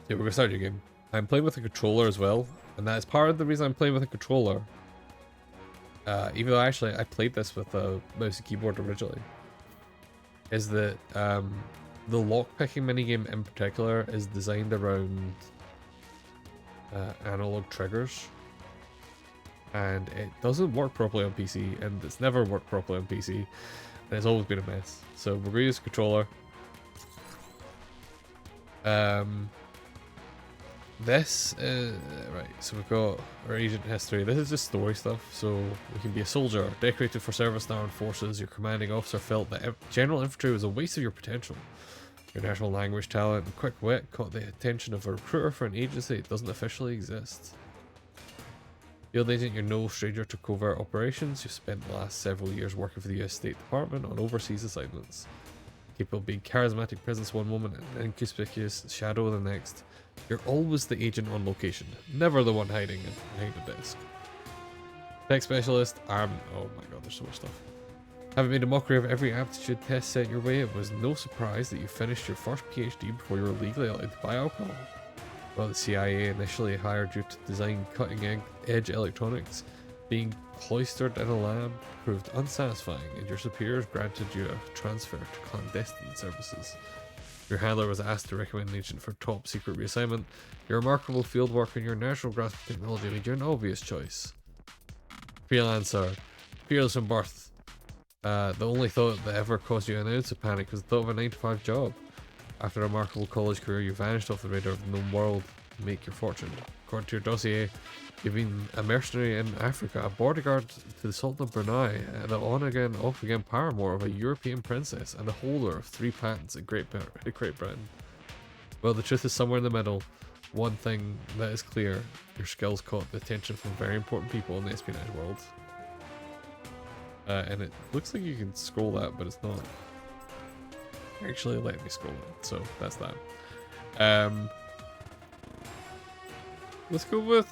Yeah, we're gonna start your game. I'm playing with a controller as well, and that is part of the reason I'm playing with a controller. Even though actually I played this with a mouse and keyboard originally, is that the lockpicking minigame in particular is designed around analog triggers, and it doesn't work properly on PC, and it's never worked properly on PC, and it's always been a mess. So we're gonna use a controller. This is right, so we've got our agent history. This is just story stuff. So we can be a soldier, decorated for service in armed forces. Your commanding officer felt that general infantry was a waste of your potential. Your natural language talent and quick wit caught the attention of a recruiter for an agency that doesn't officially exist. Field agent, you're no stranger to covert operations. You've spent the last several years working for the US State Department on overseas assignments. Capable of being charismatic presence one moment and inconspicuous shadow the next. You're always the agent on location, never the one hiding behind a desk. Tech specialist, oh my god, there's so much stuff. Having made a mockery of every aptitude test set your way, it was no surprise that you finished your first PhD before you were legally allowed to buy alcohol. While the CIA initially hired you to design cutting-edge electronics, being cloistered in a lab proved unsatisfying, and your superiors granted you a transfer to clandestine services. Your handler was asked to recommend an agent for top secret reassignment. Your remarkable fieldwork and your natural grasp of technology made you an obvious choice. Freelancer, fearless from birth. The only thought that ever caused you an ounce of panic was the thought of a 9-to-5 job. After a remarkable college career, you vanished off the radar of the known world to make your fortune. According to your dossier, you've been a mercenary in Africa, a bodyguard to the Sultan of Brunei, the on-again, off-again paramour of a European princess, and the holder of 3 patents at Great Britain. Well, the truth is somewhere in the middle. One thing that is clear, your skills caught the attention from very important people in the espionage world. And it looks like you can scroll that, but it's not actually letting me scroll it, so that's that. Let's go with...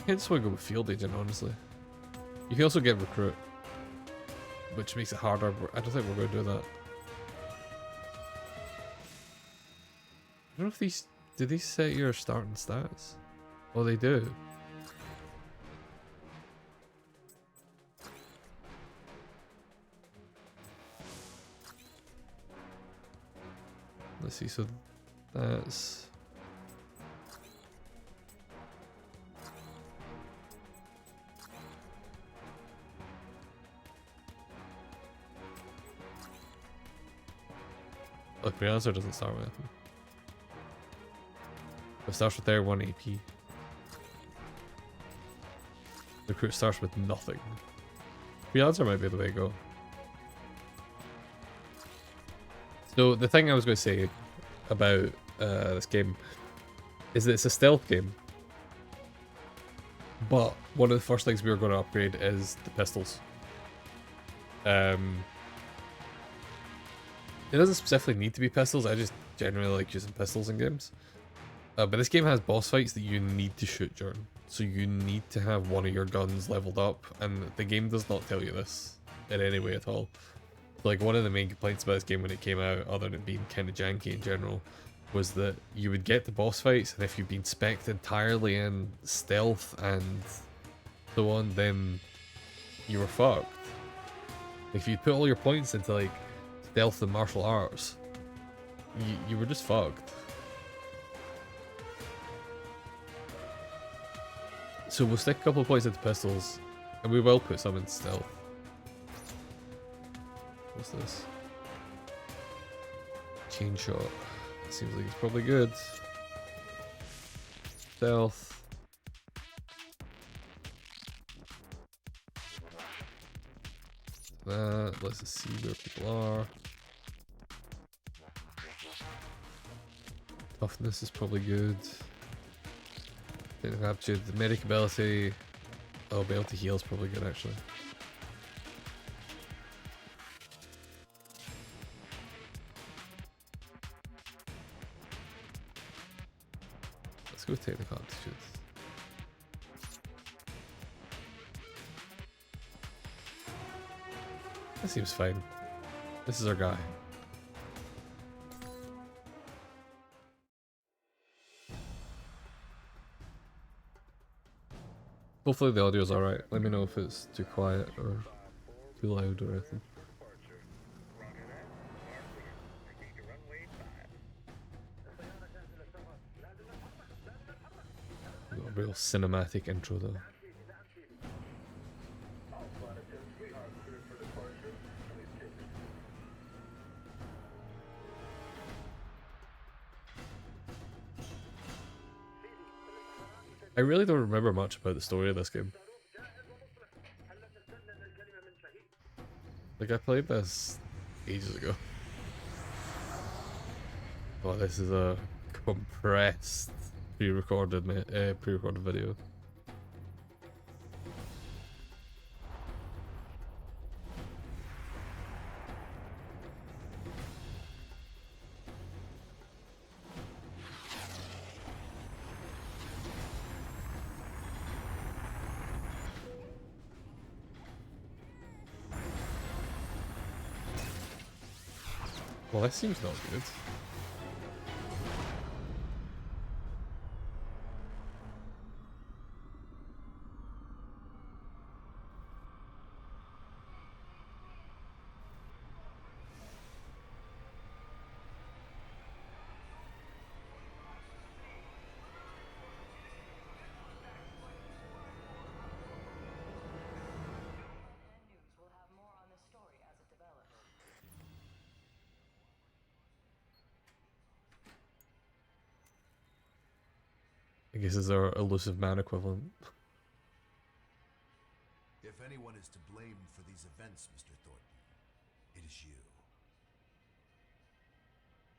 I just want to go with field agent, honestly. You can also get recruit, which makes it harder, but I don't think we're going to do that. I don't know if these... Do these set your starting stats? Oh, they do. Let's see, so that's... Look, the answer doesn't start with anything. It starts with their 1 AP. The recruit starts with nothing. Freelancer might be the way to go. So the thing I was going to say about this game is that it's a stealth game. But one of the first things we were going to upgrade is the pistols. It doesn't specifically need to be pistols, I just generally like using pistols in games. But this game has boss fights that you need to shoot during. So you need to have one of your guns leveled up, and the game does not tell you this in any way at all. Like, one of the main complaints about this game when it came out, other than it being kind of janky in general, was that you would get the boss fights, and if you've been spec'd entirely in stealth and so on, then you were fucked. If you put all your points into, like, stealth and martial arts, you were just fucked. So we'll stick a couple of points into pistols, and we will put some in stealth. What's this? Chain shot. Seems like it's probably good. Stealth. That. Let's just see where people are. Toughness is probably good. Technical aptitude, the medic ability. Oh, be able to heal is probably good actually. Let's go with technical aptitude. That seems fine. This is our guy. Hopefully the audio's alright. Let me know if it's too quiet or too loud or anything. Got a real cinematic intro though. I really don't remember much about the story of this game. Like, I played this ages ago. Oh, this is a compressed pre-recorded video. Well, that seems not good. I guess it's our elusive man equivalent. If anyone is to blame for these events, Mr. Thornton, it is you.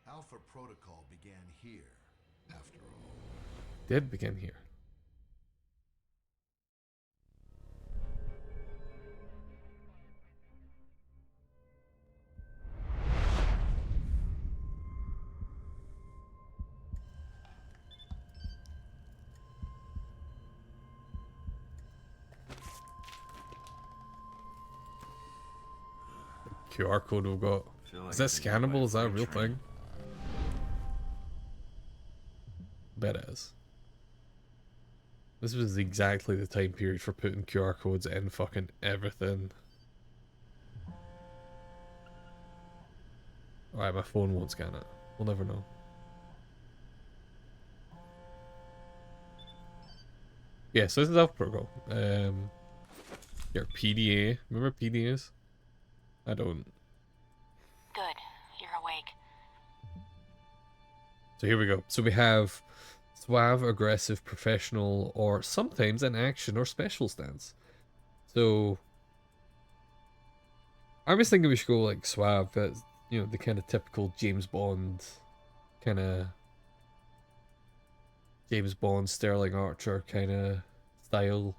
Alpha Protocol began here, after all. Did begin here. QR code we've got. Is that scannable? Is that a real thing? Bet it is. This was exactly the time period for putting QR codes in fucking everything. Alright, my phone won't scan it. We'll never know. Yeah, so this is Alpha Protocol. Your PDA. Remember PDAs? I don't. Good. You're awake. So here we go. So we have suave, aggressive, professional, or sometimes an action or special stance. So I was thinking we should go like suave. That's, you know, the kind of typical James Bond kind of Sterling Archer kind of style.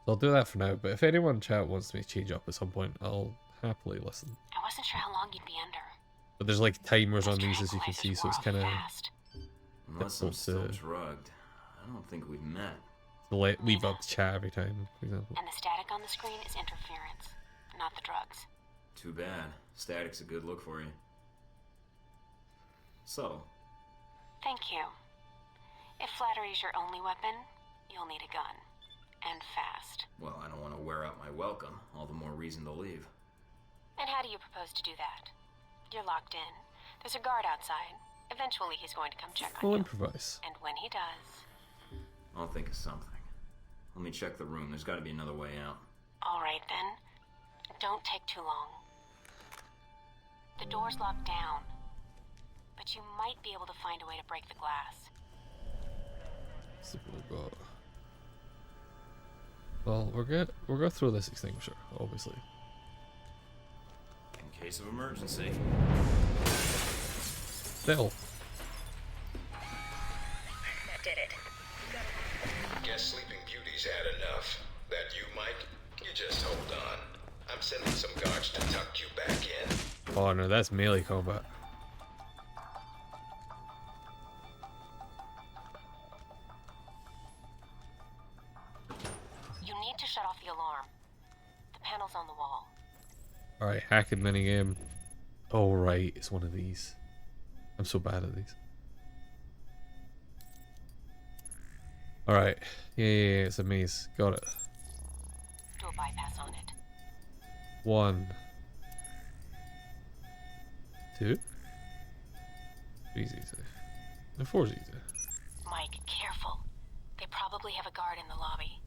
So I'll do that for now, but if anyone in chat wants me to change up at some point, I'll happily listen. I wasn't sure how long you'd be under. But there's like timers on these, as you can see, so it's kind of Unless I'm still drugged, I don't think we've met. to leave up the chat every time, for example. And the static on the screen is interference, not the drugs. Too bad. Static's a good look for you. So, Thank you. If flattery's your only weapon, you'll need a gun. And fast. well, I don't want to wear out my welcome. All the more reason to leave. And how do you propose to do that? You're locked in. There's a guard outside. Eventually he's going to come check on We'll you. improvise. And when he does... I'll think of something. Let me check the room. There's got to be another way out. Alright then. Don't take too long. The door's locked down. But you might be able to find a way to break the glass. Let's see what we've got. Well, we're good. We're going through this extinguisher, obviously. In case of emergency. Still. That did it. Guess Sleeping Beauty's had enough. That you, Mike? You just hold on. I'm sending some guards to tuck you back in. Oh no, that's melee combat. You need to shut off the alarm. The panel's on the wall. Alright, hacking minigame. Oh right, it's one of these. I'm so bad at these. Alright. Yeah, it's a maze. Got it. Do a bypass on it. 1, 2. 3's easy. And 4's easy. Mike, careful. They probably have a guard in the lobby.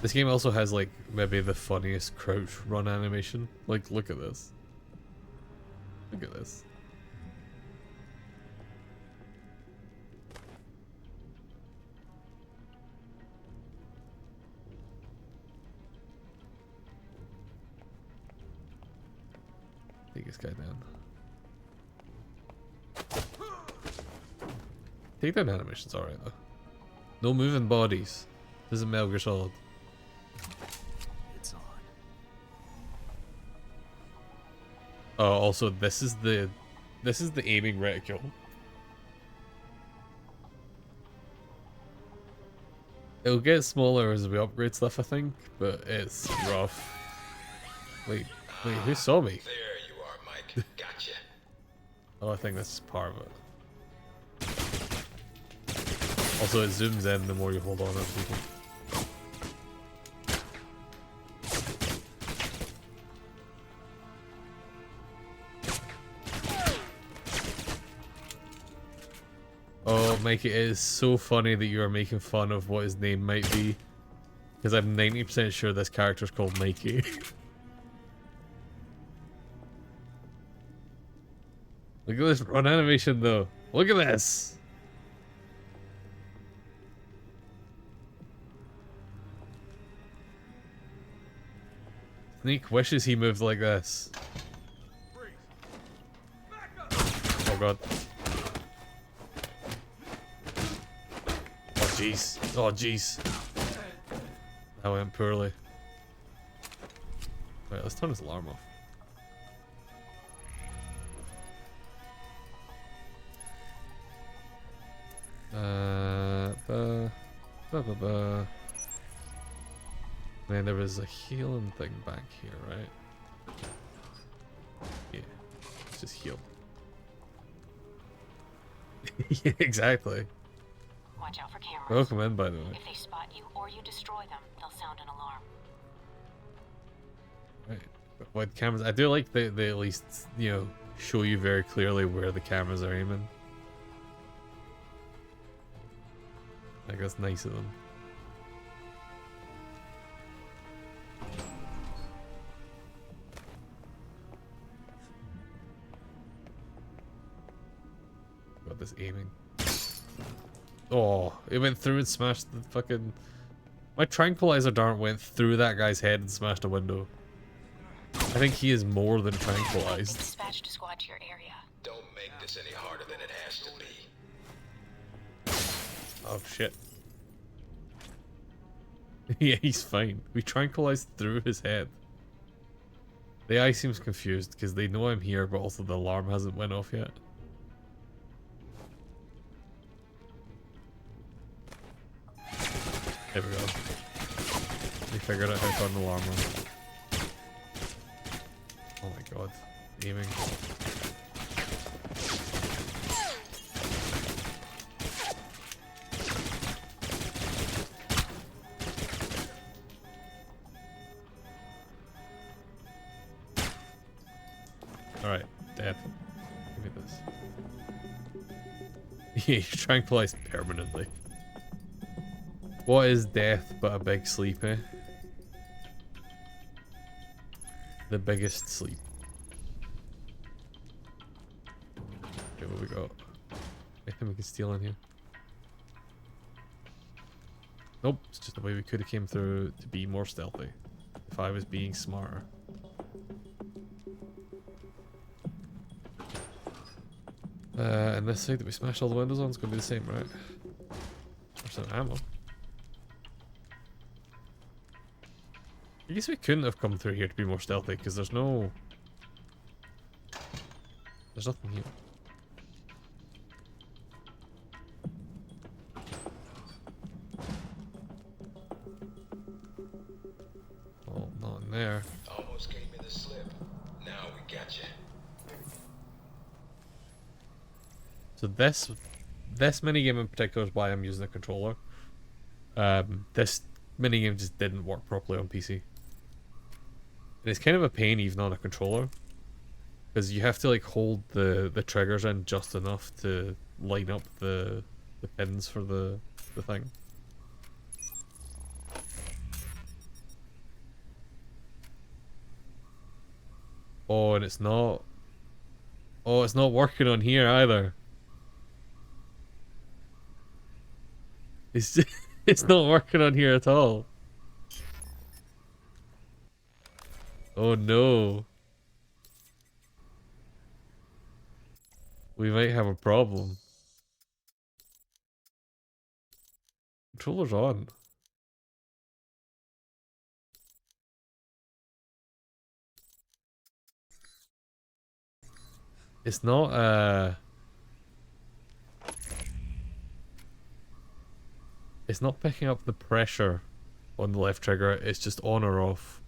This game also has like maybe the funniest crouch run animation. Like, look at this. Look at this. Take this guy down. Takedown animation's alright though. No moving bodies. This is Metal Gear Solid. It's on. Oh, also this is the aiming reticule. It'll get smaller as we upgrade stuff, I think, but it's rough. Wait, who saw me? There you are, Mike. Gotcha. Oh, I think this is part of it. Also, it zooms in the more you hold on to people. Oh, Mike, it is so funny that you are making fun of what his name might be. Because I'm 90% sure this character's called Mikey. Look at this run animation though. Look at this. Sneak wishes he moved like this. Oh god. Oh jeez. Oh jeez. That went poorly. Right, let's turn this alarm off. Man, there was a healing thing back here, right? Yeah, let's just heal. Yeah, exactly. Watch out for cameras. Welcome in, by the way. If they spot you or you destroy them, they'll sound an alarm. Right. What cameras? I do like they at least, you know, show you very clearly where the cameras are aiming. Like, that's nice of them. Got this aiming. Oh, it went through and smashed the fucking... My tranquilizer dart went through that guy's head and smashed a window. I think he is more than tranquilized. Dispatched a squad to your area. Don't make this any harder than it has to be. Oh shit. Yeah, he's fine. We tranquilized through his head. The AI seems confused because they know I'm here, but also the alarm hasn't went off yet. There we go. They figured out how to turn the alarm on. Oh my god. Aiming. Alright, dead. Give me this. Yeah, you're tranquilized permanently. What is death but a big sleep, eh? The biggest sleep. Okay, what we got? Anything we can steal in here? Nope, it's just the way we could have came through to be more stealthy. If I was being smarter. And this side that we smashed all the windows on is going to be the same, right? There's some ammo. I guess we couldn't have come through here to be more stealthy because there's no... There's nothing here. Oh, not in there. Almost gave me the slip. Now we got you. So this minigame in particular is why I'm using the controller. This minigame just didn't work properly on PC. And it's kind of a pain even on a controller. Because you have to like hold the triggers in just enough to line up the pins for the thing. Oh, and it's not... Oh, it's not working on here either. It's it's not working on here at all. Oh no. We might have a problem. Controller's on. It's not it's not picking up the pressure on the left trigger, it's just on or off.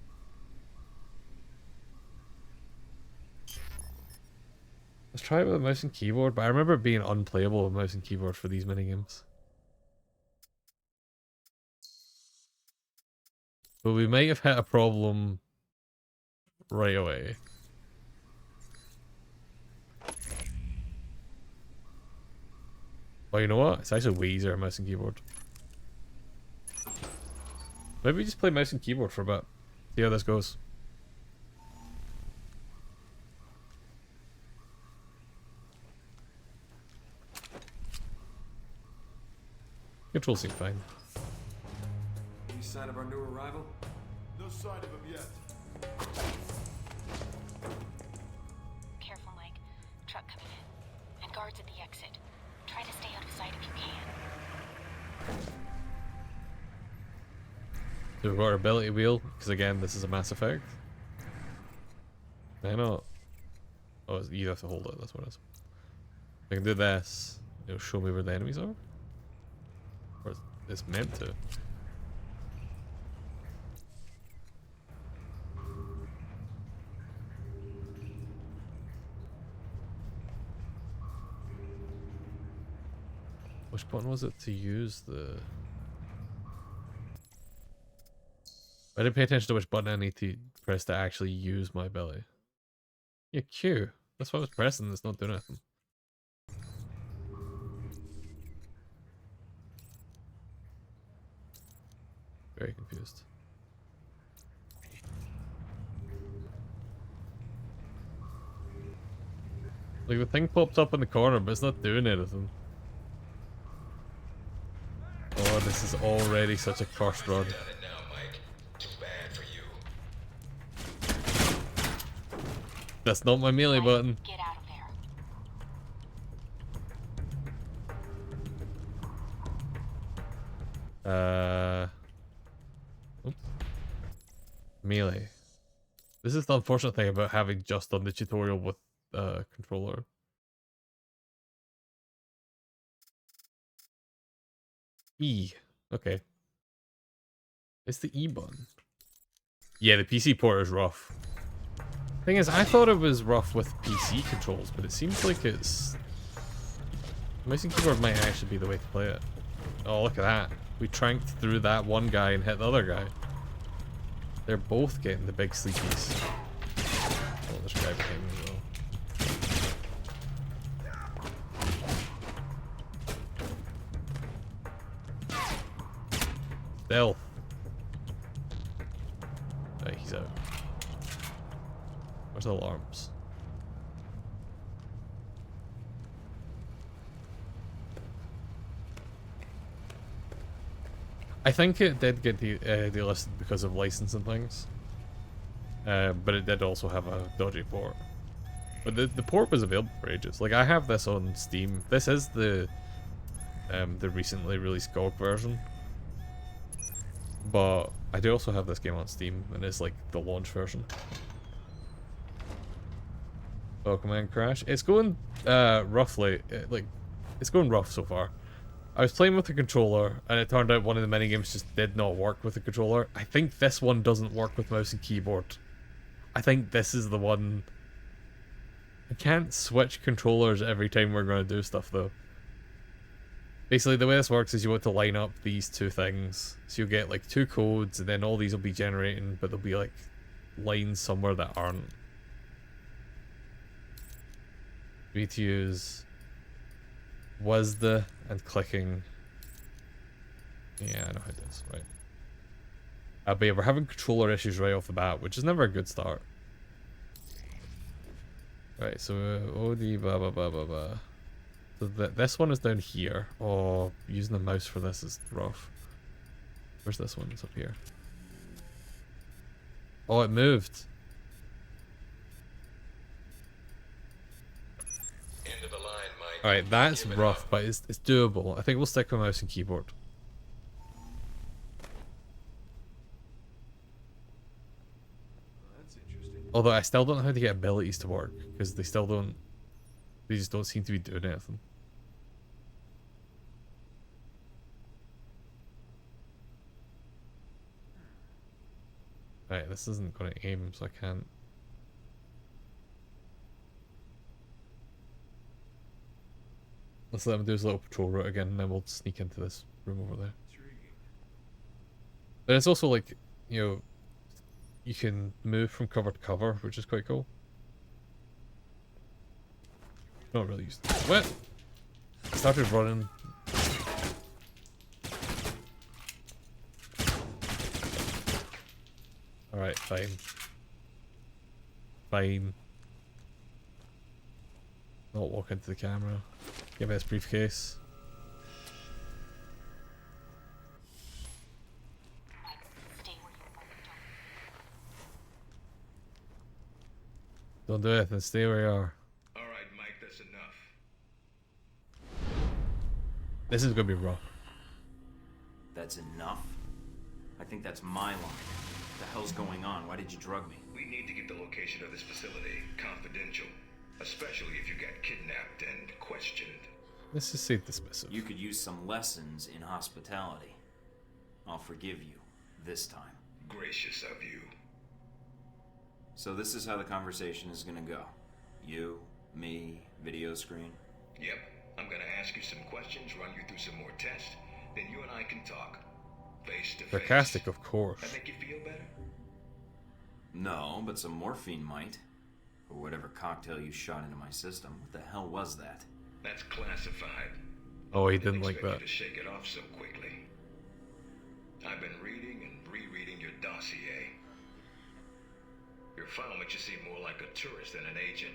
Let's try it with a mouse and keyboard, but I remember it being unplayable with mouse and keyboard for these minigames. But we might have hit a problem right away. Oh, you know what? It's actually way easier on mouse and keyboard. Maybe we just play mouse and keyboard for a bit. See how this goes. Controls seem fine. Any sign of our new arrival? No sign of him yet. Careful, Mike. Truck coming in. And guards at the exit. Try to stay out of sight if you can. So we've got our ability wheel, because again, this is a Mass Effect. Why not? Oh, you have to hold it, that's what it is. I can do this. It'll show me where the enemies are. Or it's meant to. Which button was it to use the... I didn't pay attention to which button I need to press to actually use my ability. Yeah, Q. That's what I was pressing, it's not doing anything. Very confused. Like the thing popped up in the corner, but it's not doing anything. Oh, this is already such a cursed run. Done it now, Mike. Too bad for you. That's not my melee button. Get out of there. Oops. Melee. This is the unfortunate thing about having just done the tutorial with controller. E. Okay. It's the E button. Yeah, the PC port is rough. Thing is, I thought it was rough with PC controls, but it seems like it's... Mouse and keyboard might actually be the way to play it. Oh, look at that. We tranked through that one guy and hit the other guy. They're both getting the big sleepies. Oh, there's a guy behind me as well. Stealth. Right, he's out. Where's the alarms? I think it did get delisted because of license and things. But it did also have a dodgy port. But the port was available for ages. Like, I have this on Steam. This is the recently released GOG version. But I do also have this game on Steam, and it's like the launch version. Oh, command crash. It's going roughly, like, it's going rough so far. I was playing with the controller, and it turned out one of the minigames just did not work with the controller. I think this one doesn't work with mouse and keyboard. I think this is the one I can't switch controllers every time we're going to do stuff though. Basically, the way this works is you want to line up these two things. So you'll get like two codes, and then all these will be generating, but there'll be like lines somewhere that aren't. We need to use WASD and clicking. Yeah, I know how it is, right. But yeah, we're having controller issues right off the bat, which is never a good start. Right, so OD blah blah blah blah blah. So this one is down here. Oh, using the mouse for this is rough. Where's this one? It's up here. Oh, it moved. End of the line, Mike. Alright, that's Give it rough, up. but it's doable. I think we'll stick with mouse and keyboard. That's interesting. Although I still don't know how to get abilities to work, because they still don't... They just don't seem to be doing anything. Right, this isn't going to aim, so I can't... Let's let him do his little patrol route again, and then we'll sneak into this room over there. Intriguing. But it's also like, you know, you can move from cover to cover, which is quite cool. Not really used to it. What? I started running. Alright, fine. Fine. Not walk into the camera. Give me this briefcase. Stay where you are. Don't do anything, stay where you are. All right, Mike, that's enough. This is gonna be rough. That's enough? I think that's my line. What the hell's going on? Why did you drug me? We need to get the location of this facility confidential, especially if you got kidnapped and questioned. Let's just say dismissive. You could use some lessons in hospitality. I'll forgive you. This time. Gracious of you. So this is how the conversation is gonna go. You, me, video screen. Yep, I'm gonna ask you some questions, run you through some more tests, then you and I can talk. Face to face. Sarcastic, of course. That make you feel better? No, but some morphine might. Or whatever cocktail you shot into my system. What the hell was that? That's classified. Oh, he Didn't didn't like expect that. you to shake it off so quickly. I've been reading and rereading your dossier. Your file makes you seem more like a tourist than an agent.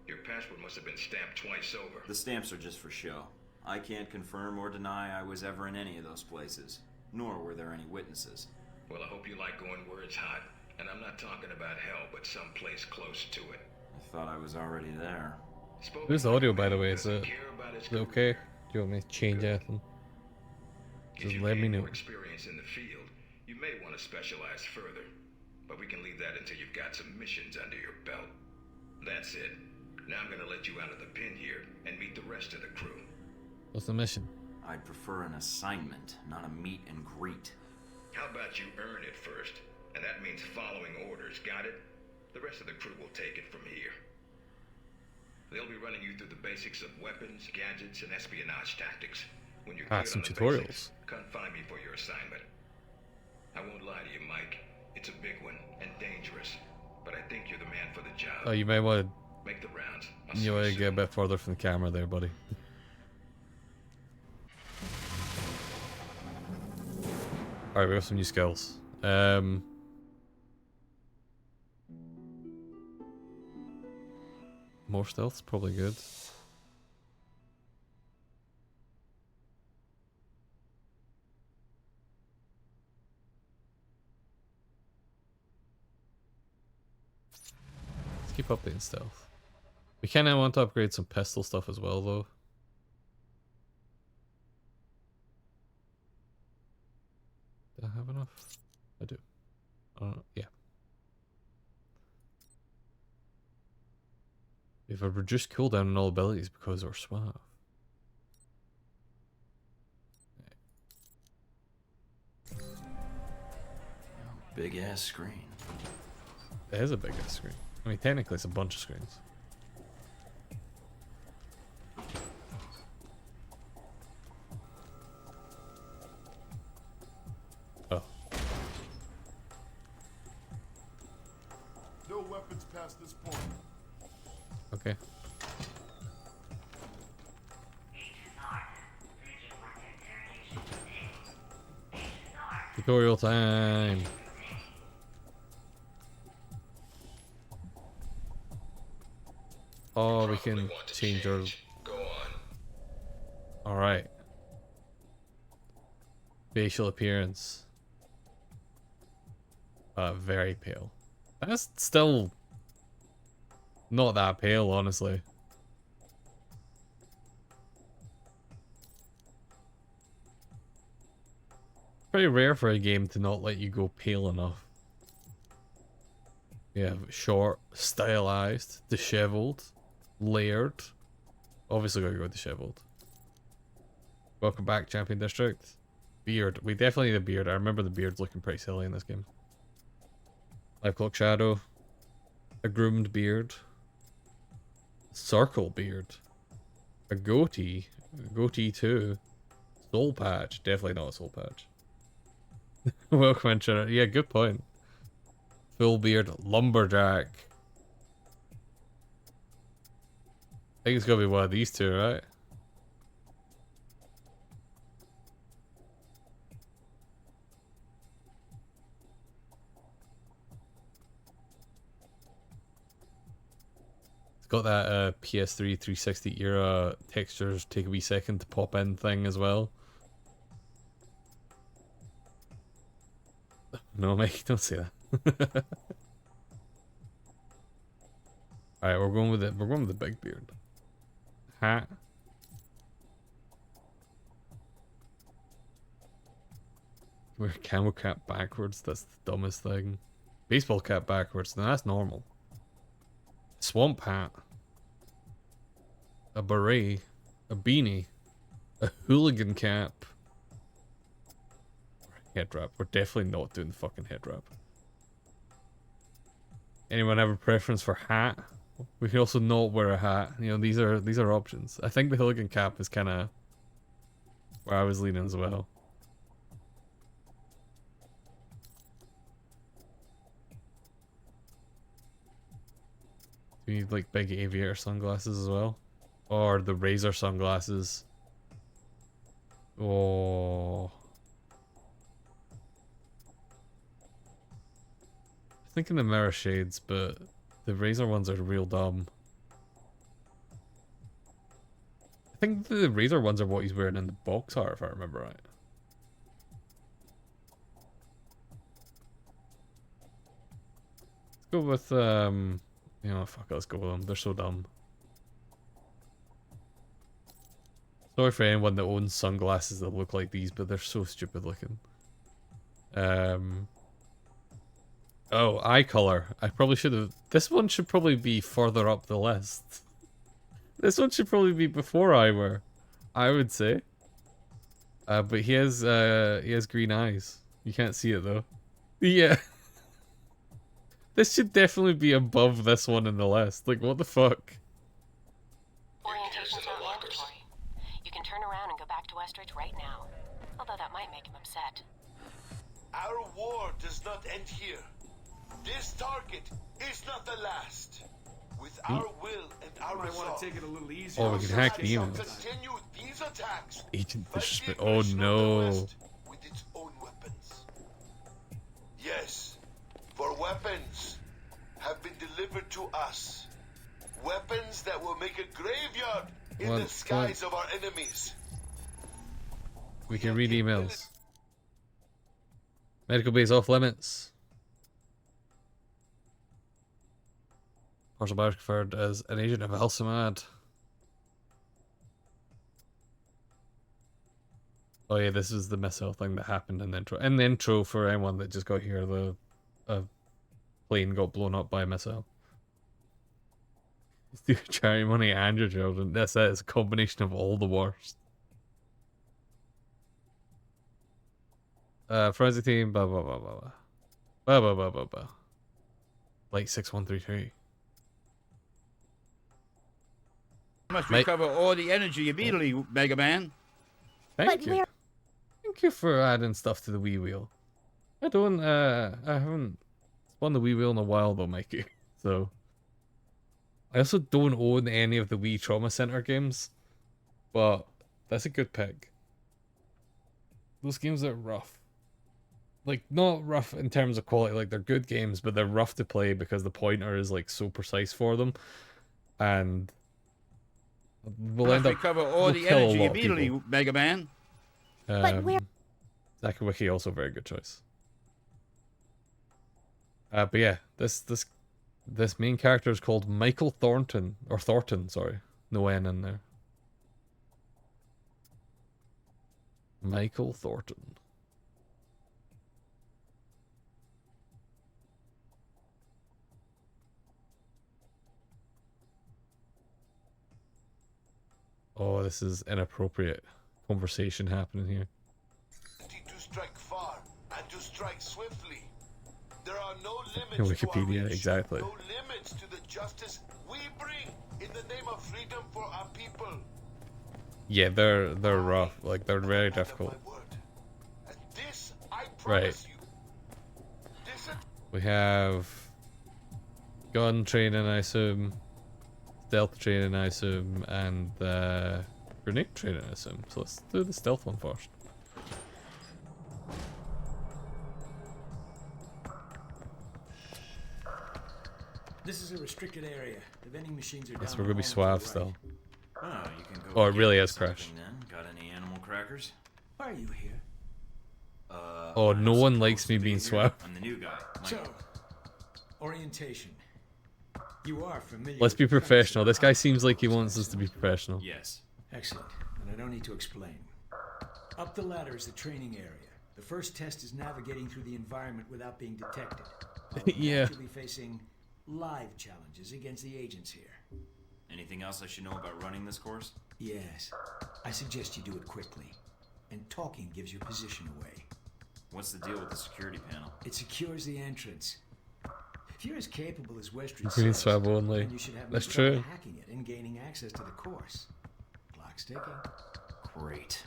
Your passport must have been stamped twice over. The stamps are just for show. I can't confirm or deny I was ever in any of those places. Nor were there any witnesses. Well, I hope you like going where it's hot. And I'm not talking about hell, but some place close to it. I thought I was already there. Spoken Who's the like audio, a by the man way? who Is doesn't it care about his okay? career. Do you want me to change anything? If Just you let me gain know. more experience in the field, you may want to specialize further. But we can leave that until you've got some missions under your belt. That's it. Now I'm gonna let you out of the pen here and meet the rest of the crew. What's the mission? I'd prefer an assignment, not a meet and greet. How about you earn it first? And that means following orders, got it? The rest of the crew will take it from here. They'll be running you through the basics of weapons, gadgets, and espionage tactics. When you're cleared Some on the tutorials. basics, come find me for your assignment. I won't lie to you, Mike. It's a big one and dangerous, but I think you're the man for the job. Oh, you might want Make the rounds. I'll to, see you you want to get a soon. bit further from the camera there, buddy. Alright, we got some new skills. More stealth's probably good. Let's keep updating stealth. We kinda want to upgrade some pistol stuff as well, though. Do I have enough? I do. Yeah. We have a reduced cooldown on all abilities because we're suave. Big ass screen. It is a big ass screen. I mean, technically it's a bunch of screens. weapons past this point. Okay. Tutorial time. Oh, we can change our. Go on. All right. Facial appearance. Very pale. That's still not that pale, honestly. Pretty rare for a game to not let you go pale enough. Yeah, short, stylized, disheveled, layered. Obviously gotta go disheveled. Welcome back, Champion District. Beard. We definitely need a beard. I remember the beard's looking pretty silly in this game. Life Clock Shadow. A groomed beard. Circle beard. A goatee. A goatee too. Soul patch. Definitely not a soul patch. Welcome, Intro. Yeah, good point. Full beard. Lumberjack. I think it's gonna be one of these two, right? It's got that PS3 360 era textures take a wee second to pop in thing as well. No, Mike, don't say that. Alright, we're going with it. We're going with the big beard. Hat. Wear camel cap backwards. That's the dumbest thing. Baseball cap backwards. Now that's normal. Swamp hat. A beret. A beanie. A hooligan cap. Head wrap. We're definitely not doing the fucking head wrap. Anyone have a preference for hat? We can also not wear a hat. You know, these are options. I think the hooligan cap is kind of where I was leaning as well. Do you need like big aviator sunglasses as well? Or the Razor sunglasses? Oh. I was thinking the mirror shades, but the Razor ones are real dumb. I think the Razor ones are what he's wearing in the box art, if I remember right. Let's go with, you know, fuck it, let's go with them. They're so dumb. Sorry for anyone that owns sunglasses that look like these, but they're so stupid looking. Oh, eye color. I probably should have... This one should probably be further up the list. This one should probably be before eyewear, I would say. But he has green eyes. You can't see it though. Yeah. This should definitely be above this one in the list. Like, what the fuck? Orientation's not mandatory. You can turn around and go back to Westridge right now. Although that might make him upset. Our war does not end here. This target is not the last. With our will and our Might want resolve, to take it a little easier. Oh, we can hack the shall emails. continue these attacks. Agent disrespect. fighting Oh nation of the no. West with its own weapons. Yes, for weapons have been delivered to us. Weapons that will make a graveyard in What? the skies of our enemies. We can read emails. Medical base off limits. Partial bias conferred as an agent of Al-Samad. Oh yeah, this is the missile thing that happened in the intro. In the intro, for anyone that just got here, the plane got blown up by a missile. Do charity money and your children. That's it. It's a combination of all the worst. Forensic team, blah blah blah blah blah. Blah blah blah blah blah. Like 6133. Must Mate. recover all the energy immediately, Mega Man. Thank you. Thank you for adding stuff to the Wii Wheel. I haven't spun the Wii Wheel in a while though, Mikey. So I also don't own any of the Wii Trauma Center games, but that's a good pick. Those games are rough. Like, not rough in terms of quality, like they're good games, but they're rough to play because the pointer is like so precise for them, and we'll Must end up recover all we'll the kill a energy lot of immediately, people. Mega Man. Zakawiki also a very good choice. But yeah, this main character is called Michael Thornton, or Thornton, sorry, no N in there. Michael Thornton. Oh, this is inappropriate conversation happening here. To strike far and to strike swiftly. There are no limits to our Wikipedia, reach, exactly. no limits to the justice we bring in the name of freedom for our people. Yeah, they're rough. Like, they're very difficult. And this I Right. promise you. This We have gun training, I assume, stealth training, I assume, and grenade training, I assume. So let's do the stealth one first. This is a restricted area. The vending machines are down. Guess we're gonna be the hall suave to the still. right. Oh, you can go. Oh, it get really me is Crash. something then. Got any animal crackers? Why are you here? Oh, I'm no not one likes supposed me to be being here. suave. I'm the new guy. So, orientation. You are familiar. Let's with be the premise professional. of This guy our seems like he course, wants us to be excellent. professional. Yes. Excellent. And I don't need to explain. Up the ladder is the training area. The first test is navigating through the environment without being detected. Yeah. You'll be facing live challenges against the agents here. Anything else I should know about running this course? Yes. I suggest you do it quickly. And talking gives your position away. What's the deal with the security panel? It secures the entrance. If you're as capable as Westridge Green says, swab only. then you should have no That's trouble true. hacking it and gaining access to the course. Clock's ticking. Great.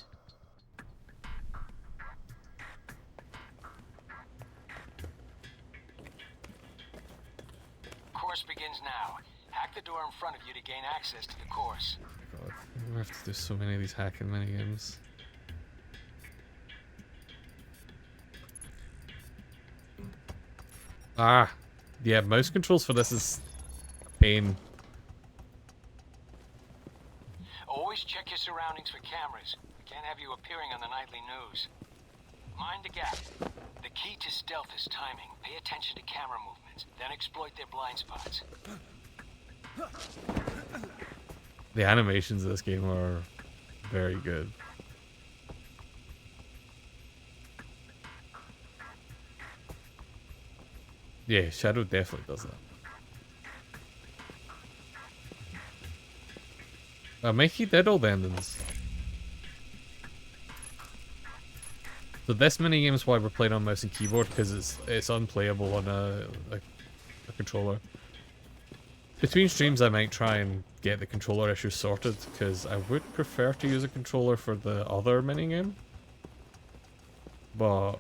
Course begins now. Hack the door in front of you to gain access to the course. God, we have to do so many of these hacking minigames. Ah, yeah, mouse controls for this is pain. Always check your surroundings for cameras. We can't have you appearing on the nightly news. Mind the gap. The key to stealth is timing. Pay attention to camera movements, then exploit their blind spots. The animations of this game are very good. Yeah, Shadow definitely does that. Mikey did all the endings. So this minigame is why we're playing on mouse and keyboard, because it's unplayable on a controller. Between streams I might try and get the controller issue sorted, because I would prefer to use a controller for the other minigame. But...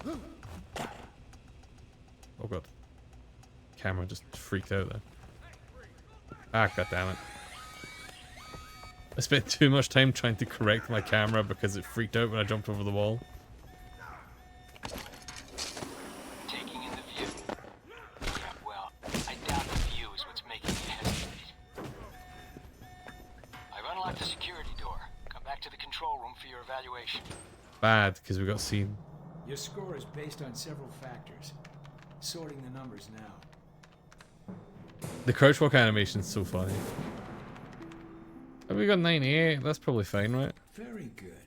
oh god. Camera just freaked out there. Ah, god damn it. I spent too much time trying to correct my camera because it freaked out when I jumped over the wall. Taking in the view. Yeah, well, I doubt the view is what's making you hesitate. I've unlocked the security door. Come back to the control room for your evaluation. Bad, because we got seen. Your score is based on several factors. Sorting the numbers now. The crouch walk animation's so funny. Have we got 98? That's probably fine, right? Very good.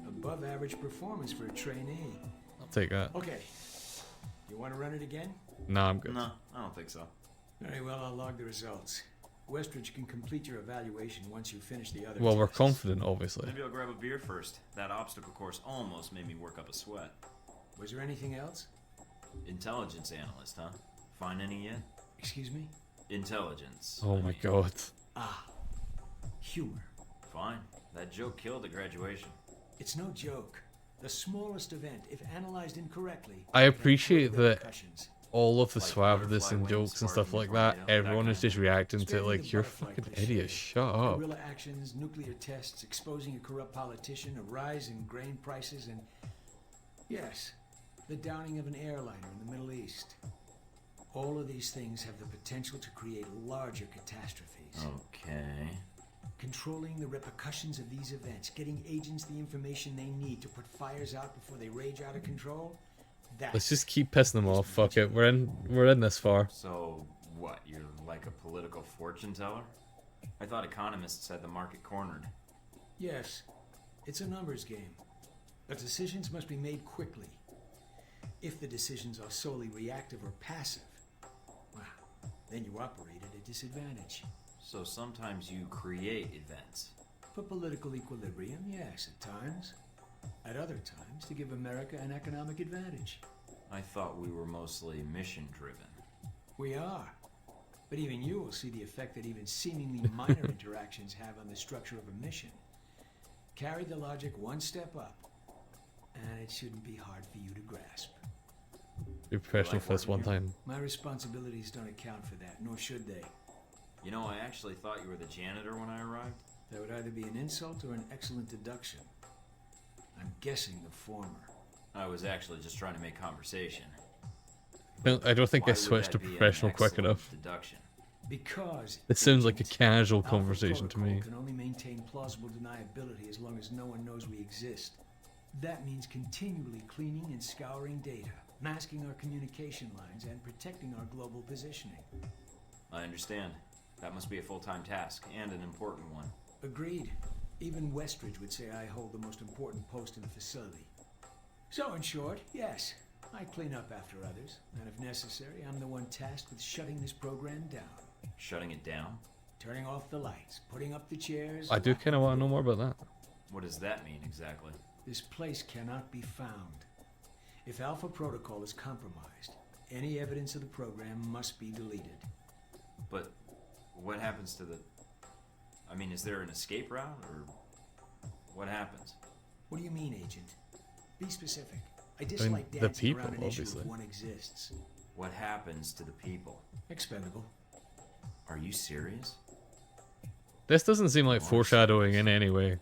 Above average performance for a trainee. I'll take that. Okay. You want to run it again? Nah, I'm good. No, I don't think so. Very well, I'll log the results. Westridge can complete your evaluation once you finish the other Well, we're tests. confident, obviously. Maybe I'll grab a beer first. That obstacle course almost made me work up a sweat. Was there anything else? Intelligence analyst, huh? Find any yet? Excuse me? Intelligence. Oh my god. Ah. Humor. Fine. That joke killed at graduation. It's no joke. The smallest event, if analyzed incorrectly... I appreciate can have that repercussions. all of the Like suaveness butterfly and wings jokes and stuff sparking like that, tornado, that everyone kind is of just thing. reacting to it Sparing like, the you're butterfly fucking cliche. idiot, shut up. Guerrilla actions, nuclear tests, exposing a corrupt politician, a rise in grain prices, and yes, the downing of an airliner in the Middle East. All of these things have the potential to create larger catastrophes. Okay. Controlling the repercussions of these events, getting agents the information they need to put fires out before they rage out of control. Let's just keep pissing them off. Fuck it. We're in this far. So, what? You're like a political fortune teller? I thought economists had the market cornered. Yes, it's a numbers game, but decisions must be made quickly. If the decisions are solely reactive or passive, well, then you operate at a disadvantage. So sometimes you create events. For political equilibrium, yes, at times. At other times, to give America an economic advantage. I thought we were mostly mission-driven. We are. But even you will see the effect that even seemingly minor interactions have on the structure of a mission. Carry the logic one step up, and it shouldn't be hard for you to grasp. Be professional for this one time. My responsibilities don't account for that, nor should they. You know, I actually thought you were the janitor when I arrived. That would either be an insult or an excellent deduction. I'm guessing the former. I was actually just trying to make conversation. I don't think Why I switched to would that be an professional quick excellent enough. Deduction? Because It sounds like a agent, casual Alpha conversation to Protocol me. can only maintain plausible deniability as long as no one knows we exist. That means continually cleaning and scouring data, masking our communication lines, and protecting our global positioning. I understand. That must be a full-time task, and an important one. Agreed. Even Westridge would say I hold the most important post in the facility. So in short, yes, I clean up after others, and if necessary, I'm the one tasked with shutting this program down. Shutting it down? Turning off the lights, putting up the chairs. I do kind of want to know more about that. What does that mean exactly? This place cannot be found. If Alpha Protocol is compromised, any evidence of the program must be deleted. But what happens to the... I mean, is there an escape route, or what happens? What do you mean, Agent? Be specific. I dislike the dancing people, around an issue obviously. if one exists. What happens to the people? Expendable. Are you serious? This doesn't seem like foreshadowing in any way.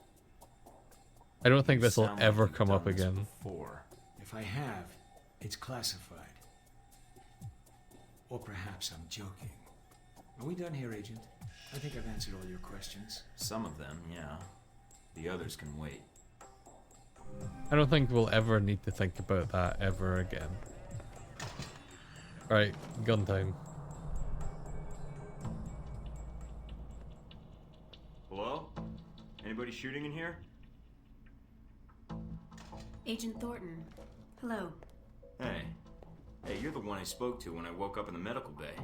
I don't think this will Sound like ever you've come done up this again. Before. If I have, it's classified. Or perhaps I'm joking. Are we done here, Agent? I think I've answered all your questions. Some of them, yeah. The others can wait. I don't think we'll ever need to think about that ever again. Alright, gun time. Hello? Anybody shooting in here? Agent Thornton. Hello. Hey. Hey, you're the one I spoke to when I woke up in the medical bay.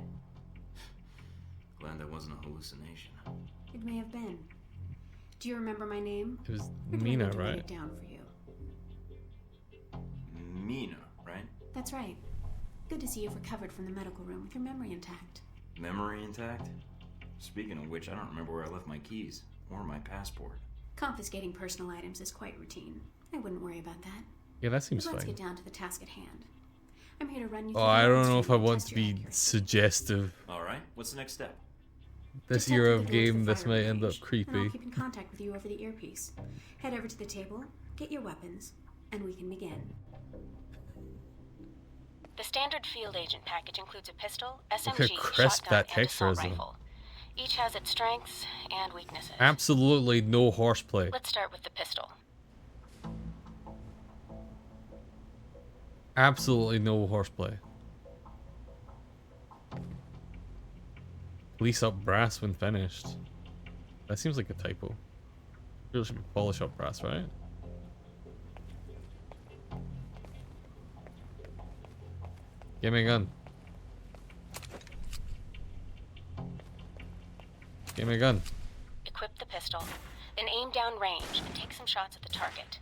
Glad that wasn't a hallucination. It may have been. Do you remember my name? It was Or do I Mina, need to write right? it down for you? Mina, right? That's right. Good to see you've recovered from the medical room with your memory intact. Memory intact? Speaking of which, I don't remember where I left my keys. Or my passport. Confiscating personal items is quite routine. I wouldn't worry about that. Yeah, that seems But let's fine. get down to the task at hand. I'm here to run you Oh, through I the don't weapons know if I training and want test to your be accuracy. suggestive. Alright, what's the next step? This Just head era through of the door to game, the this firing might end up range, And creepy. I'll keep in contact with you over the earpiece. Head over to the table, get your weapons, and we can begin. The standard field agent package includes a pistol, SMG, how crisp shotgun, that and texture assault is, though. rifle. Each has its strengths and weaknesses. Absolutely no horseplay. Let's start with the pistol. Absolutely no horseplay. Police up brass when finished. That seems like a typo. Really should be polish up brass, right? Give me a gun. Give me a gun. Equip the pistol, then aim down range and take some shots at the target.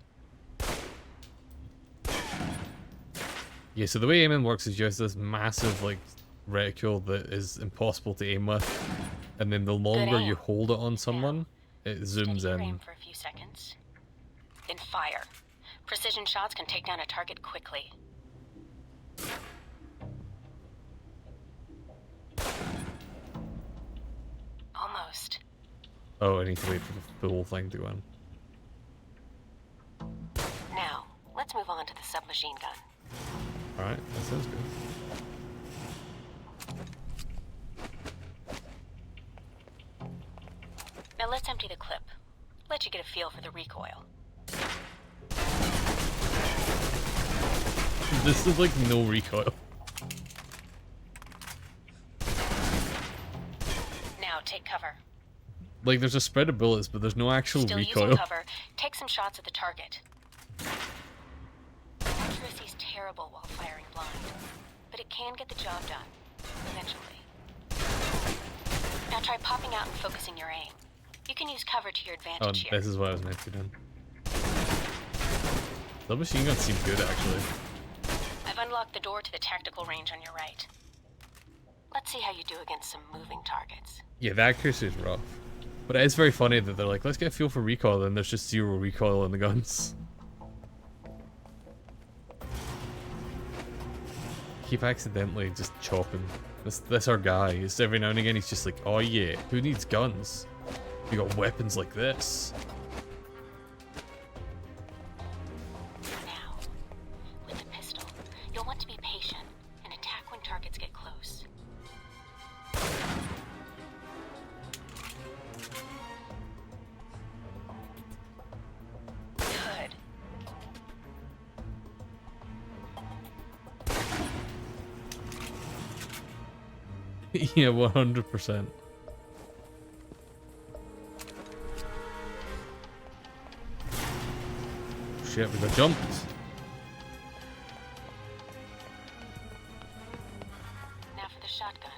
Yeah, so the way aiming works is just this massive, like, reticule that is impossible to aim with. And then the longer aim. you hold it on someone, it zooms Steady your aim in. for a few seconds. Then fire. Precision shots can take down a target quickly. outpost. Oh, I need to wait for the full thing to go in. Now, let's move on to the submachine gun. Alright, that sounds good. Now let's empty the clip. Let you get a feel for the recoil. This is like no recoil. Now take cover. Like there's a spread of bullets, but there's no actual Still recoil. using cover, take some shots at the target. Accuracy's terrible while firing blind, but it can get the job done, eventually. Now try popping out and focusing your aim. You can use cover to your Oh, advantage here. this is what I was meant to do. The machine gun seemed good, actually. I've unlocked the door to the tactical range on your right. Let's see how you do against some moving targets. Yeah, the accuracy is rough. But it is very funny that they're like, let's get a feel for recoil, and there's just zero recoil in the guns. Keep accidentally just chopping. That's our guy. It's every now and again he's just like, oh yeah, who needs guns? We got weapons like this. Now, with the pistol, you'll want to be patient and attack when targets get close. Good. Yeah, 100%. Shit, we got jumped. Now for the shotgun.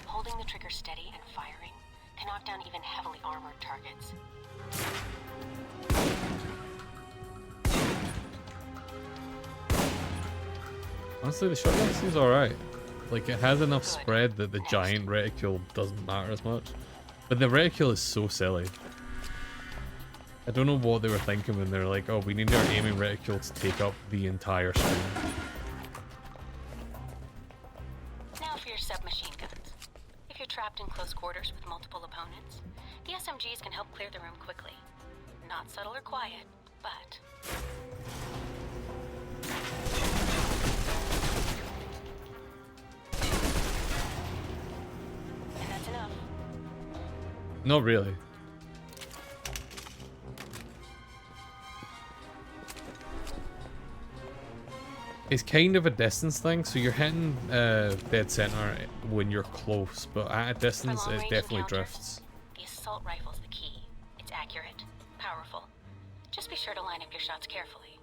Holding the trigger steady and firing can knock down even heavily armored targets. Honestly, the shotgun seems alright. Like, it has enough spread that the giant reticule doesn't matter as much. But the reticule is so silly. I don't know what they were thinking when they were like, oh, we need our aiming reticule to take up the entire screen. Now for your submachine guns. If you're trapped in close quarters with multiple opponents, the SMGs can help clear the room quickly. Not subtle or quiet, but... And that's enough. Not really. It's kind of a distance thing, so you're hitting dead center when you're close, but at a distance it definitely drifts. The assault rifle's the key. It's accurate, powerful. Just be sure to line up your shots carefully.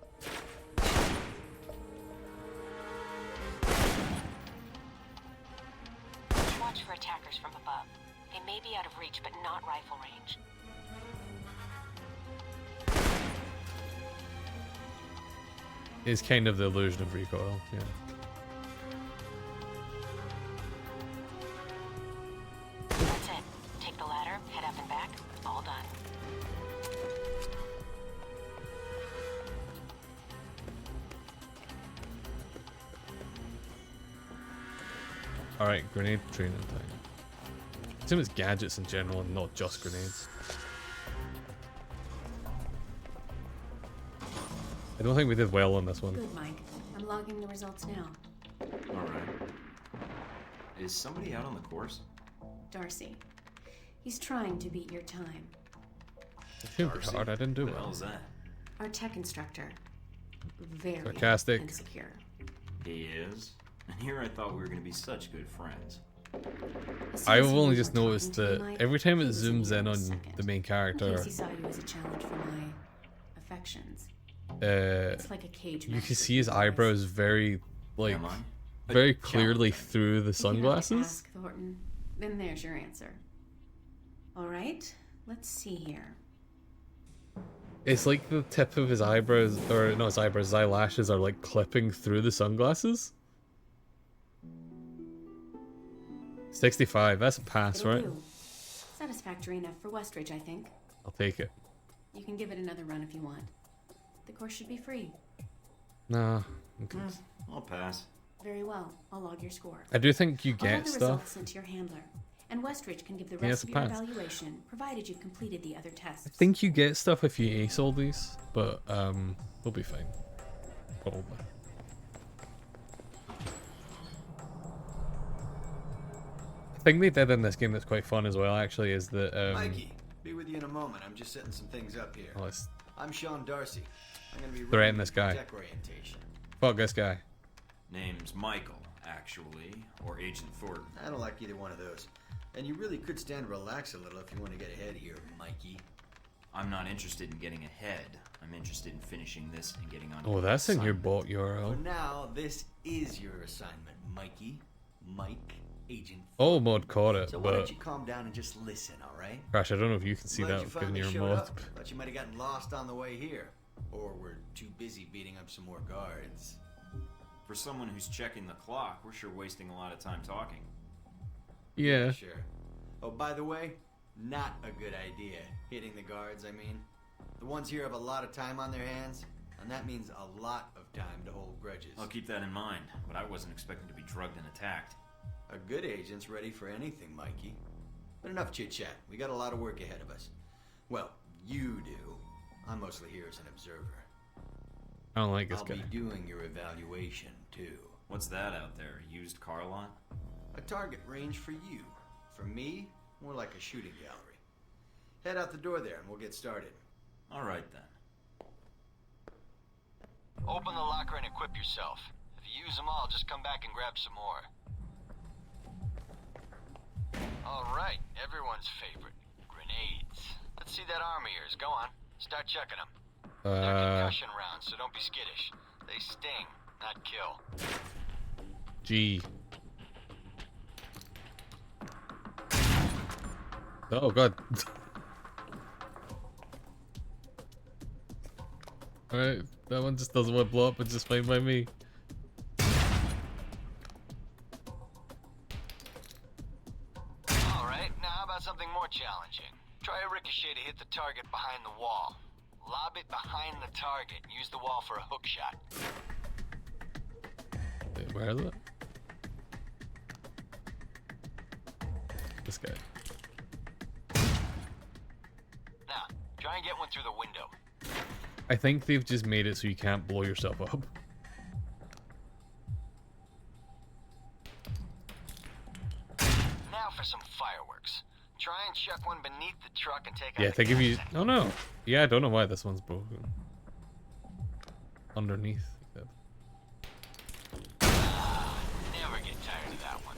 Watch for attackers from above. They may be out of reach, but not rifle range. It's kind of the illusion of recoil, yeah. That's it. Take the ladder, head up and back. All done. Alright, grenade training time. I assume it's gadgets in general and not just grenades. I don't think we did well on this one. Good, Mike. I'm logging the results now. Alright. Is somebody out on the course? Darcy. He's trying to beat your time. It seemed pretty hard, I didn't do Who the well. hell's that? Our tech instructor. Very Sarcastic. insecure. He is? And here I thought we were gonna be such good friends. I've As soon as only we just were noticed talking to that you, Mike, every time he it was in zooms here in a on second. the main In character, case he saw you as a challenge for my affections. uh, It's like a cage you match can with see his you boys. eyebrows very, like, Am I? very Count clearly them. through the If you have to sunglasses. ask, Thornton, then there's your answer. All right, let's see here. It's like the tip of his eyebrows, or not his eyebrows, his eyelashes are like clipping through the sunglasses. 65, that's a pass, It'll right? do. Satisfactory enough for Westridge, I think. I'll take it. You can give it another run if you want. The course should be free. Nah. Okay. I'll pass. Very well. I'll log your score. I do think you I'll have get the stuff. results sent to your handler. and Westridge can give the Yeah, rest it's of a your pass. evaluation, provided you've completed the other tests. I think you get stuff if you ace all these, but we'll be fine. Probably. The thing they did in this game that's quite fun as well, actually, is that Mikey, be with you in a moment. I'm just setting some things up here. let's I'm Sean Darcy. I'm gonna be threaten running this the guy. tech orientation. Fuck this guy. Name's Michael, actually, or Agent Thornton. I don't like either one of those. And you really could stand to relax a little if you want to get ahead here, Mikey. I'm not interested in getting ahead. I'm interested in finishing this and getting on. Oh, that's in your bot URL. For now, this is your assignment, Mikey. Mike, Agent. Oh, mod caught it, So why don't but you calm down and just listen, all right? Crash, I don't know if you can see Glad that you given finally your showed mod. up. Thought you might have gotten lost on the way here, or were too busy beating up some more guards. For someone who's checking the clock, we're sure wasting a lot of time talking. Yeah. Sure. Oh, by the way, not a good idea. Hitting the guards, I mean. The ones here have a lot of time on their hands, and that means a lot of time to hold grudges. I'll keep that in mind, but I wasn't expecting to be drugged and attacked. A good agent's ready for anything, Mikey. But enough chit-chat. We got a lot of work ahead of us. Well, you do. I'm mostly here as an observer. I don't like this I'll guy. be doing your evaluation, too. What's that out there? A used car lot? A target range for you. For me, more like a shooting gallery. Head out the door there and we'll get started. All right, then. Open the locker and equip yourself. If you use them all, just come back and grab some more. All right, everyone's favorite. Grenades. Let's see that arm of yours. Go on. Start checking them. They're concussion rounds, so don't be skittish. They sting, not kill. G. Oh god. Alright, that one just doesn't want to blow up, it's just fine by me. Alright, now how about something more challenging? Try a ricochet to hit the target behind the wall. Lob it behind the target and use the wall for a hook shot. Wait, where is it? This guy. Now, try and get one through the window. I think they've just made it so you can't blow yourself up. Now for some fireworks. Try and chuck one beneath the truck and take out Yeah, the they give you. gas. Oh no. Yeah, I don't know why this one's broken. Underneath. Never get tired of that one.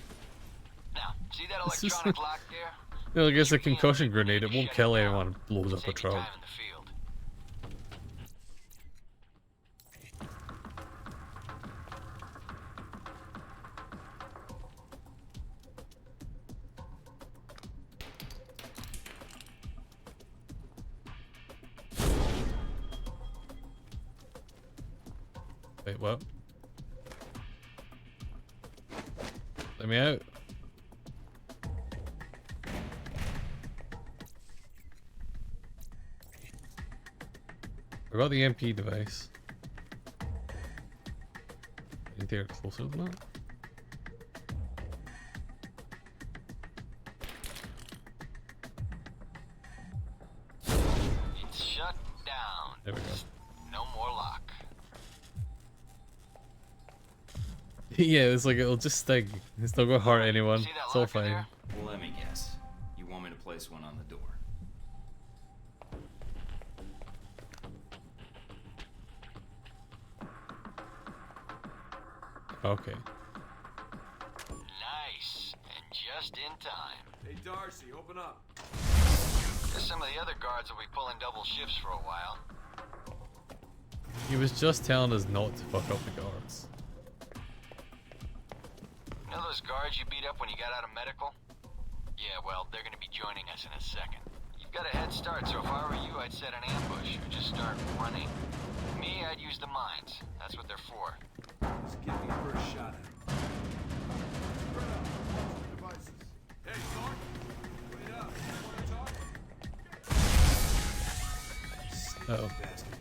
Now, see that This is- electronic lock there? No, I guess a concussion grenade. It won't kill anyone. It blows up a Save your truck. time in the field. Wait, what? Let me out. I got the MP device. Is there closer than that? It's shut down. There we go. No more lock. Yeah, it's like it'll just sting. It's not gonna hurt anyone. See that It's all locker fine. there? Well, let me guess. You want me to place one on the door? Okay. Nice. And just in time. Hey, Darcy, open up. Guess some of the other guards will be pulling double shifts for a while. He was just telling us not to fuck up the guards. You know those guards you beat up when you got out of medical? Yeah, well, they're gonna be joining us in a second. You've got a head start, so if I were you, I'd set an ambush or just start running. Me, I'd use the mines. That's what they're for. Just give me a first shot at it. Spread out. Devices. Hey, Thornton. Wait up. You want to talk? Uh-oh. Bastard.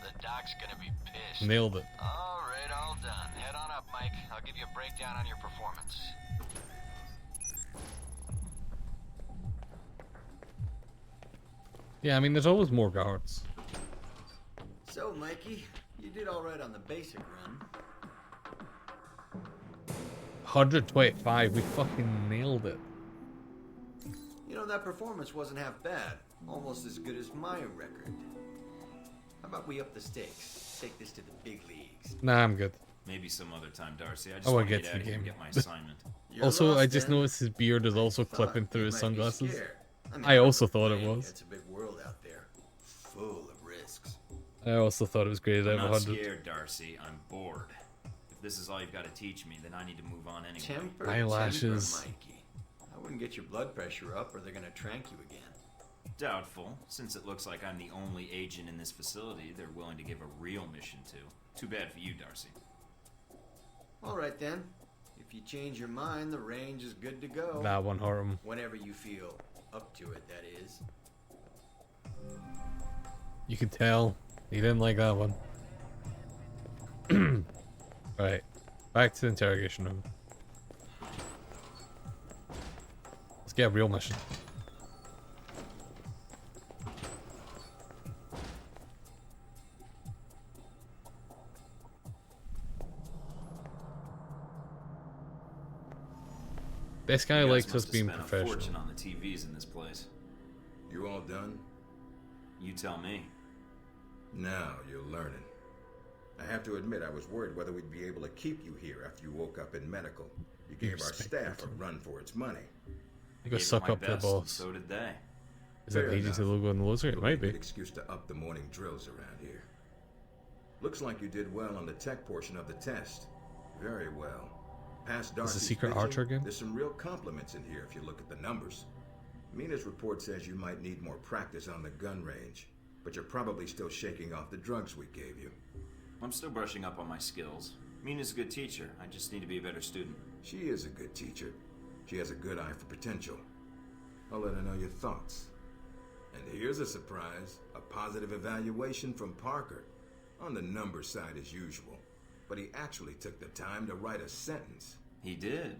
The Mike's gonna be pissed. Nailed it. Alright, all done. Head on up, Mike. I'll give you a breakdown on your performance. Yeah, I mean, there's always more guards. So, Mikey, you did all right on the basic run. 125, we fucking nailed it. You know, that performance wasn't half bad. Almost as good as my record. How about we up the stakes? Take this to the big leagues. Nah, I'm good. Maybe some other time, Darcy. I just Oh, I want to get get to out the of here and game. get my assignment. Also, lost, I just then. noticed his beard is also Thought clipping you through his might be sunglasses. scared. mean, I also thought it man, was. It's a big world out there, full of risks. I also thought it was great. I'm out of not 100. scared, Darcy. I'm bored. If this is all you've got to teach me, then I need to move on anyway. Temper, Eyelashes. temper, Mikey. I wouldn't get your blood pressure up, or they're gonna trank you again. Doubtful, since it looks like I'm the only agent in this facility they're willing to give a real mission to. Too bad for you, Darcy. All right then. If you change your mind, the range is good to go. That one hurt him. Whenever you feel up to it, that is. You could tell. He didn't like that one. Right. Back to the interrogation room. Let's get a real mission. This guy You guys likes must us have being spent a professional. fortune on the TVs in this place. You all done? You tell me. Now you're learning. I have to admit, I was worried whether we'd be able to keep you here after you woke up in medical. You gave our staff a run for its money. You go Gave it suck my up to the best, and boss. So did they. Is that Fair agency enough. logo on the loser? It It'll might be a be. good excuse to up the morning drills around here. Looks like you did well on the tech portion of the test. Very well. Past Darcy's secret vision, archer again? There's some real compliments in here if you look at the numbers. Mina's report says you might need more practice on the gun range, but you're probably still shaking off the drugs we gave you. I'm still brushing up on my skills. Mina's a good teacher. I just need to be a better student. She is a good teacher. She has a good eye for potential. I'll let her know your thoughts. And here's a surprise, a positive evaluation from Parker. On the number side as usual, but he actually took the time to write a sentence. He did.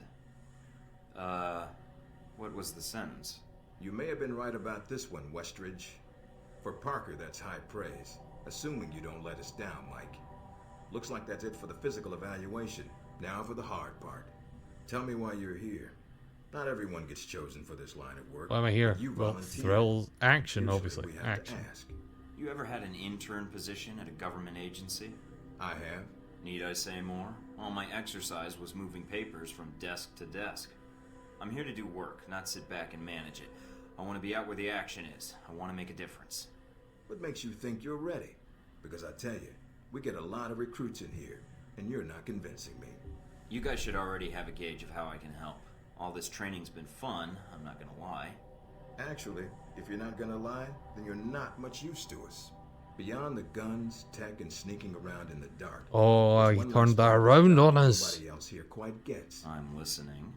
What was the sentence? You may have been right about this one, Westridge. For Parker, that's high praise, assuming you don't let us down, Mike. Looks like that's it for the physical evaluation. Now for the hard part. Tell me why you're here. Not everyone gets chosen for this line of work. Why am I here? You Well, volunteered. thrills, action, Usually obviously. we have Action. to ask. You ever had an intern position at a government agency? I have. Need I say more? All my exercise was moving papers from desk to desk. I'm here to do work, not sit back and manage it. I want to be out where the action is. I want to make a difference. What makes you think you're ready? Because I tell you, we get a lot of recruits in here, and you're not convincing me. You guys should already have a gauge of how I can help. All this training's been fun, I'm not gonna lie. Actually, if you're not gonna lie, then you're not much use to us. Beyond the guns, tech, and sneaking around in the dark. Oh, there's he one turned last that thing around on us. Nobody else here quite gets. I'm listening.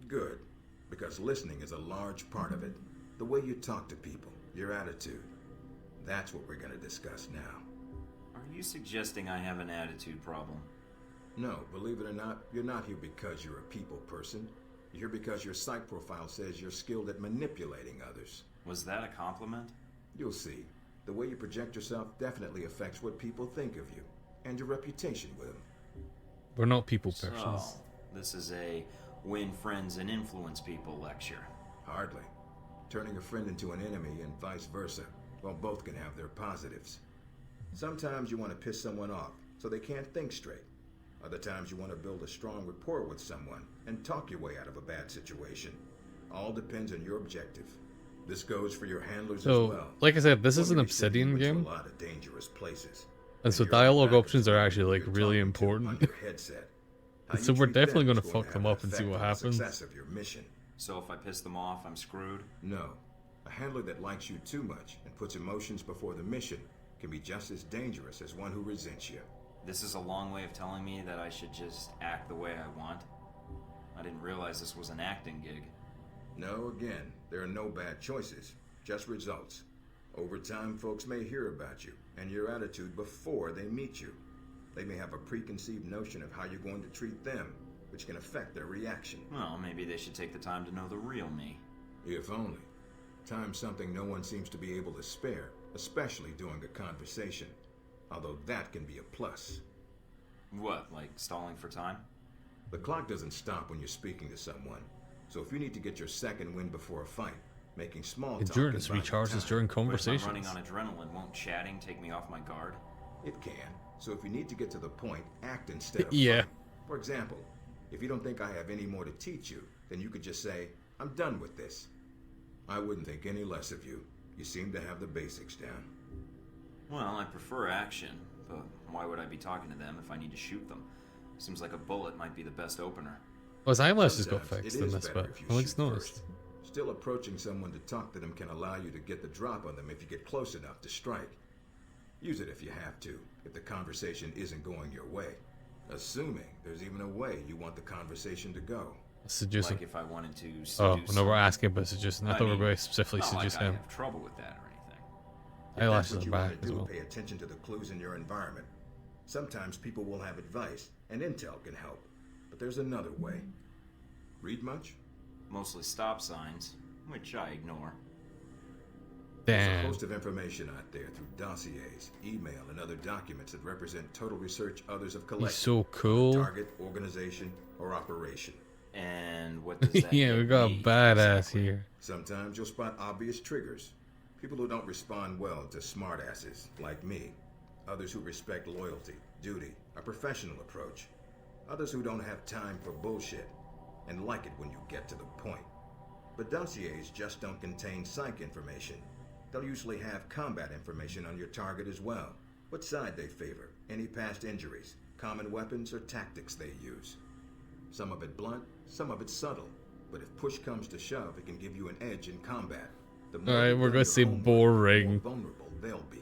Good, because listening is a large part of it. The way you talk to people, your attitude. That's what we're gonna discuss now. Are you suggesting I have an attitude problem? No, believe it or not, you're not here because you're a people person. You're here because your psych profile says you're skilled at manipulating others. Was that a compliment? You'll see. The way you project yourself definitely affects what people think of you, and your reputation with them. We're not people So, persons. this is a win friends and influence people lecture. Hardly. Turning a friend into an enemy and vice versa, while both can have their positives. Sometimes you want to piss someone off, so they can't think straight. Other times you want to build a strong rapport with someone and talk your way out of a bad situation. All depends on your objective. This goes for your handlers So, as well. like I said, this is an One of you sent Obsidian you into game. A lot of dangerous places. And so you're on the dialogue back of options are someone actually, who like, you're really talking to on important. your headset. How And so you we're treat definitely them gonna is fuck to them have up an and see effect what on the happens. Success of your mission. So if I piss them off, I'm screwed? No. A handler that likes you too much and puts emotions before the mission can be just as dangerous as one who resents you. This is a long way of telling me that I should just act the way I want. I didn't realize this was an acting gig. No, again, there are no bad choices, just results. Over time, folks may hear about you and your attitude before they meet you. They may have a preconceived notion of how you're going to treat them, which can affect their reaction. Well, maybe they should take the time to know the real me. If only. Time's something no one seems to be able to spare, especially during a conversation. Although that can be a plus. What, like stalling for time? The clock doesn't stop when you're speaking to someone. So if you need to get your second win before a fight, making small talk Endurance can buy you recharges time. during But if conversations. I'm running on adrenaline, won't chatting take me off my guard? It can. So if you need to get to the point, act instead of Yeah. fight. For example, if you don't think I have any more to teach you, then you could just say, I'm done with this. I wouldn't think any less of you. You seem to have the basics down. Well, I prefer action, but why would I be talking to them if I need to shoot them? Seems like a bullet might be the best opener. Oh, his eyelashes got Sometimes fixed it in is this better bit. if you Alex shoot noticed. first. Still, approaching someone to talk to them can allow you to get the drop on them if you get close enough to strike. Use it if you have to, if the conversation isn't going your way. Assuming there's even a way you want the conversation to go. Seduce Like him. if I wanted to seduce Oh, no, we're someone. asking about seducing. I thought we were going to specifically not seduce like I him. have trouble with that or anything. If that's Eyelashes what are you back want to as do, well. pay attention to the clues in your environment. Sometimes people will have advice, and intel can help. But there's another way. Read much? Mostly stop signs, which I ignore. There's a Damn. host of information out there through dossiers, email, and other documents that represent total research others have collected. He's so cool. Target, organization, or operation. And what does that Yeah, we get got a me, badass exactly? here. Sometimes you'll spot obvious triggers. People who don't respond well to smartasses, like me. Others who respect loyalty, duty, a professional approach. Others who don't have time for bullshit, and like it when you get to the point. But dossiers just don't contain psych information. They'll usually have combat information on your target as well. What side they favor, any past injuries, common weapons or tactics they use. Some of it blunt, some of it subtle. But if push comes to shove, it can give you an edge in combat. The more Alright, you've we're done gonna your say homework, boring. the more vulnerable they'll be.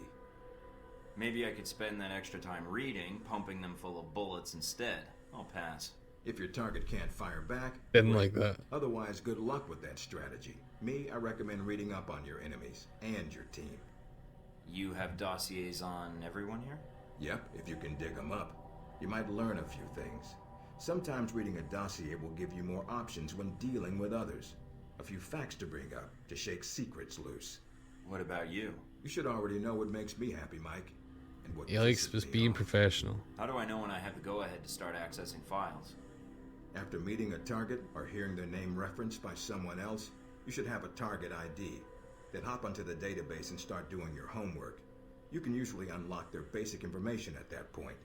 Maybe I could spend that extra time reading, pumping them full of bullets instead. I'll pass. If your target can't fire back, Didn't great. like that. Otherwise, good luck with that strategy. Me, I recommend reading up on your enemies and your team. You have dossiers on everyone here? Yep, if you can dig them up. You might learn a few things. Sometimes reading a dossier will give you more options when dealing with others. A few facts to bring up, to shake secrets loose. What about you? You should already know what makes me happy, Mike. And what He likes pisses just me being off. professional. How do I know when I have the go-ahead to start accessing files? After meeting a target or hearing their name referenced by someone else, you should have a target ID. Then hop onto the database and start doing your homework. You can usually unlock their basic information at that point.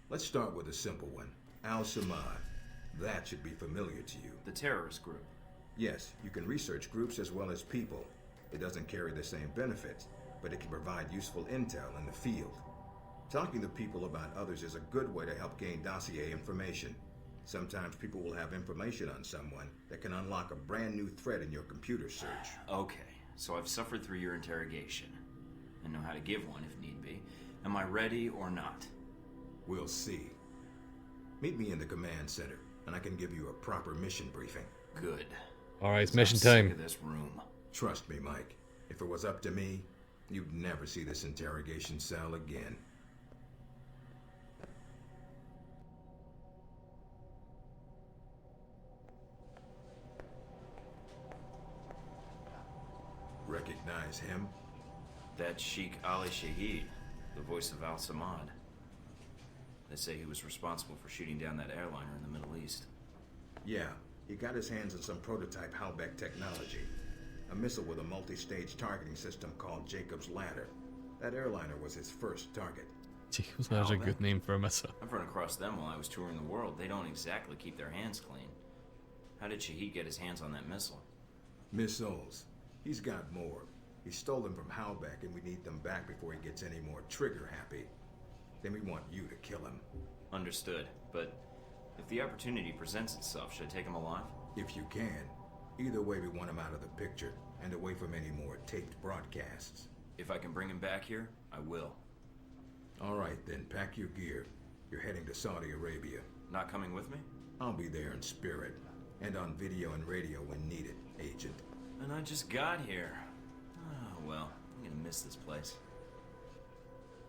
Let's start with a simple one. Al-Samad. That should be familiar to you. The terrorist group. Yes, you can research groups as well as people. It doesn't carry the same benefits, but it can provide useful intel in the field. Talking to people about others is a good way to help gain dossier information. Sometimes people will have information on someone that can unlock a brand new thread in your computer search. Okay, so I've suffered through your interrogation and know how to give one if need be. Am I ready or not? We'll see. Meet me in the command center, and I can give you a proper mission briefing. Good. Alright, it's I'm mission sick time. of this room. Trust me, Mike. If it was up to me, you'd never see this interrogation cell again. Recognize him? That's Sheikh Ali Shahid, the voice of Al-Samad. They say he was responsible for shooting down that airliner in the Middle East. Yeah, he got his hands on some prototype Halbeck technology. A missile with a multi-stage targeting system called Jacob's Ladder. That airliner was his first target. Jacob's Ladder's a good name for a missile. I've run across them while I was touring the world. They don't exactly keep their hands clean. How did Shahid get his hands on that missile? Missiles. He's got more. He stole them from Halbeck, and we need them back before he gets any more trigger-happy. Then we want you to kill him. Understood, but if the opportunity presents itself, should I take him alive? If you can. Either way, we want him out of the picture, and away from any more taped broadcasts. If I can bring him back here, I will. All right, then, pack your gear. You're heading to Saudi Arabia. Not coming with me? I'll be there in spirit, and on video and radio when needed, Agent. And I just got here. Oh, well, I'm gonna miss this place.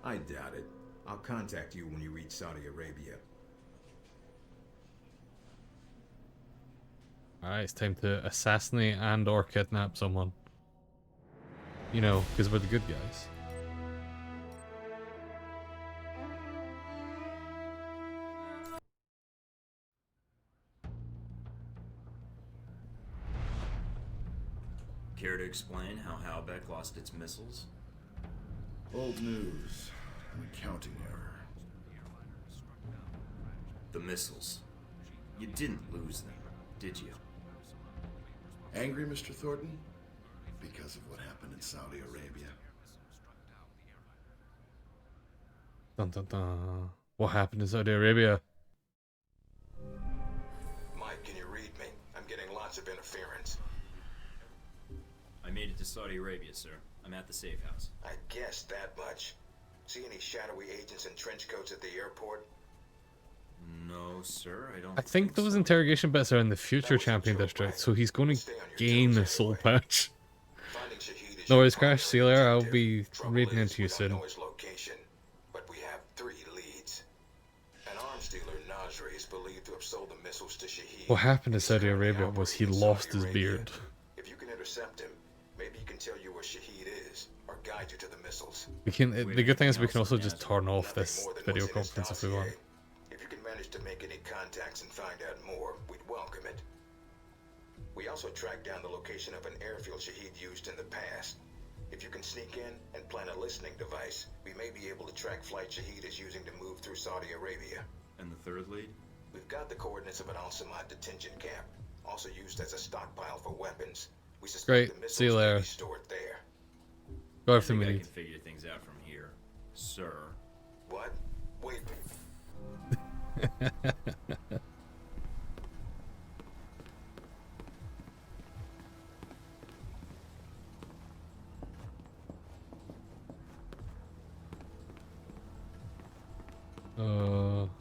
I doubt it. I'll contact you when you reach Saudi Arabia. Alright, it's time to assassinate and or kidnap someone. You know, because we're the good guys. Care to explain how Halbeck lost its missiles? Old news. An accounting error. The missiles. You didn't lose them, did you? Angry, Mr. Thornton? Because of what happened in Saudi Arabia. Dun dun dun. What happened in Saudi Arabia? Mike, can you read me? I'm getting lots of interference. I made it to Saudi Arabia, sir. I'm at the safe house. I guessed that much. See any shadowy agents in trench coats at the airport? No, sir, I don't I think those interrogation bits are in the future champion district, so he's going to gain the soul patch. No worries, Crash. See you later. I'll be reading into you soon. Know his location, but we have 3 leads. An arms dealer, Nasri, is believed to have sold the missiles to Shahid. What happened in Saudi Arabia was he lost his beard. If you can intercept him, maybe he can tell you where Shahid is, or guide you to the missiles. We can. The good thing is we can also just turn off this video conference if we want. If you can manage to make any contacts and find out more, we'd welcome it. We also tracked down the location of an airfield Shahid used in the past. If you can sneak in and plant a listening device, we may be able to track flight Shahid is using to move through Saudi Arabia. And the third lead? We've got the coordinates of an Al-Samad detention camp, also used as a stockpile for weapons. We suspect Great. the missiles See you later. may be stored there. Go I everything think we I need. can figure things out from here, sir. What? Wait.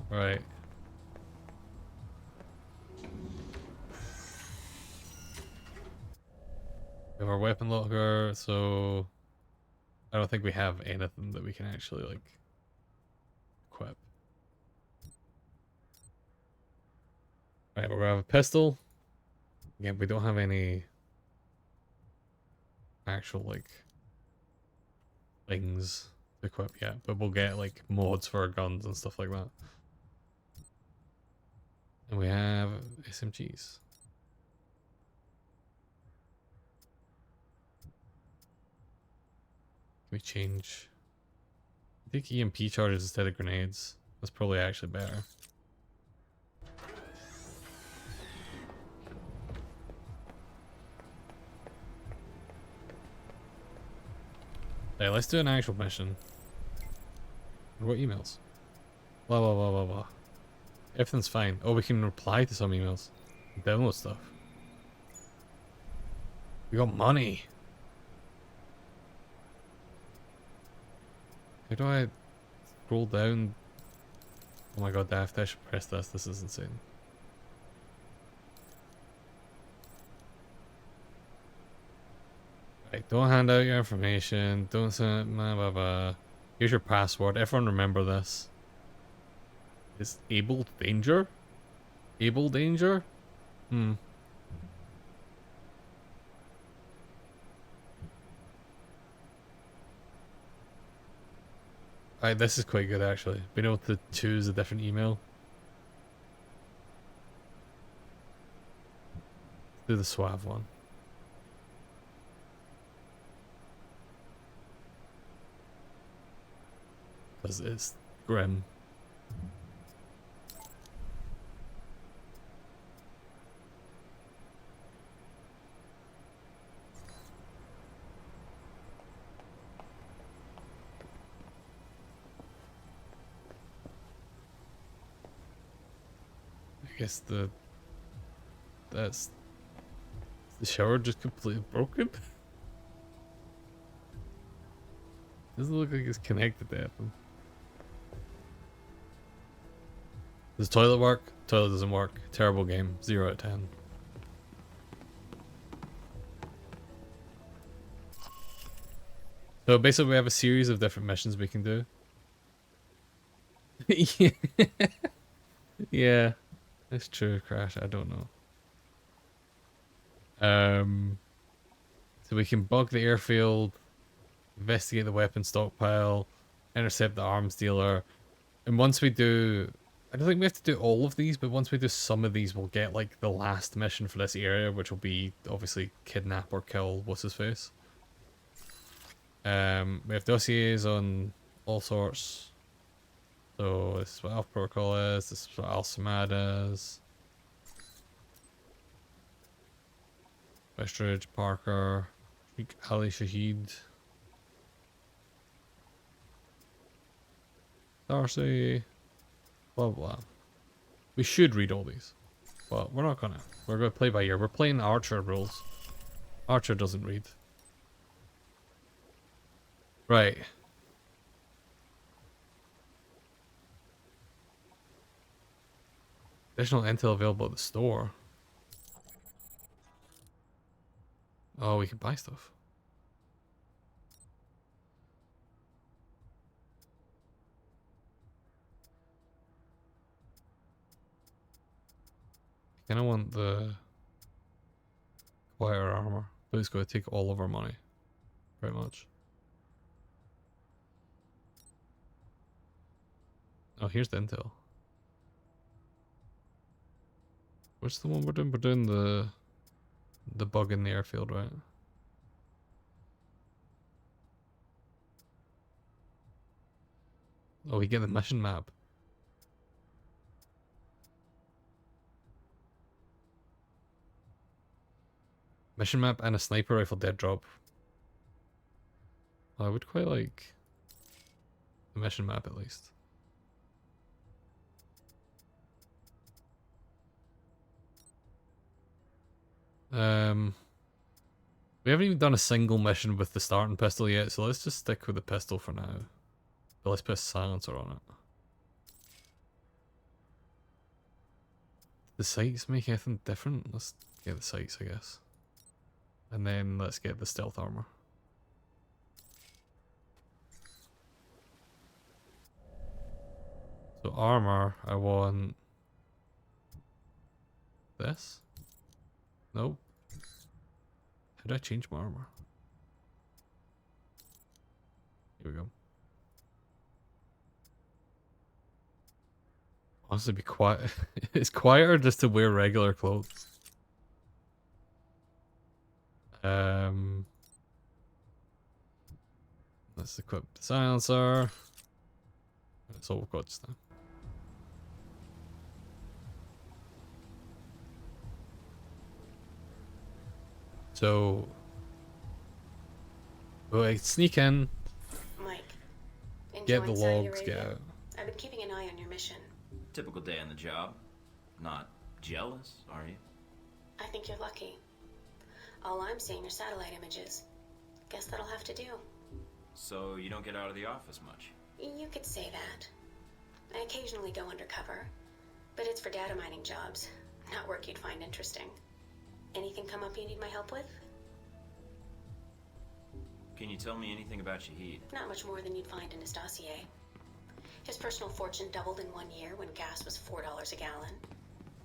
Right. We have our weapon locker, so I don't think we have anything that we can actually like equip. Right, we're gonna have a pistol. Again, we don't have any actual like things to equip yet, but we'll get like mods for our guns and stuff like that. And we have SMGs. Can we change? I think EMP charges instead of grenades. That's probably actually better. Hey, let's do an actual mission. What emails? Blah blah blah blah blah. Everything's fine. Oh, we can reply to some emails. Download stuff. We got money. How do I scroll down? Oh my god, Daft, I should press this. This is insane. Right, don't hand out your information. Don't send blah blah blah. Here's your password. Everyone remember this. Is able danger? Able danger? Hmm. Alright, this is quite good actually. Being able to choose a different email. Do the suave one. Because it's grim. I guess that's the shower just completely broken. Doesn't look like it's connected to anything. Does toilet work? Toilet doesn't work. Terrible game. 0 out of 10. So basically we have a series of different missions we can do. Yeah. Yeah. It's true, Crash. I don't know. So we can bug the airfield, investigate the weapon stockpile, intercept the arms dealer, and once we do, I don't think we have to do all of these, but once we do some of these, we'll get like the last mission for this area, which will be obviously kidnap or kill what's his face. We have dossiers on all sorts. So this is what Alpha Protocol is. This is what Al-Samad is. Westridge, Parker, Ali Shahid, Darcy, blah blah. We should read all these, but we're not gonna. We're gonna play by ear. We're playing Archer rules. Archer doesn't read. Right. Additional intel available at the store. Oh, we can buy stuff. I kinda want the quieter armor, but it's gonna take all of our money. Pretty much. Oh, here's the intel. What's the one we're doing? We're doing the bug in the airfield, right? Oh, we get the mission map. Mission map and a sniper rifle dead drop. Well, I would quite like the mission map at least. We haven't even done a single mission with the starting pistol yet, so let's just stick with the pistol for now. But let's put a silencer on it. The sights make anything different? Let's get the sights, I guess. And then let's get the stealth armor. So armor, I want this? Nope. How did I change my armor? Here we go. Honestly, be quiet. It's quieter just to wear regular clothes. Let's equip the silencer. That's all we've got just now. So, we'll sneak in, Mike, get the enjoying Saudi logs, get Arabia? out. I've been keeping an eye on your mission. Typical day on the job. Not jealous, are you? I think you're lucky. All I'm seeing are satellite images. Guess that'll have to do. So you don't get out of the office much? You could say that. I occasionally go undercover, but it's for data mining jobs, not work you'd find interesting. Anything come up you need my help with? Can you tell me anything about Shahid? Not much more than you'd find in his dossier. His personal fortune doubled in 1 year when gas was $4 a gallon.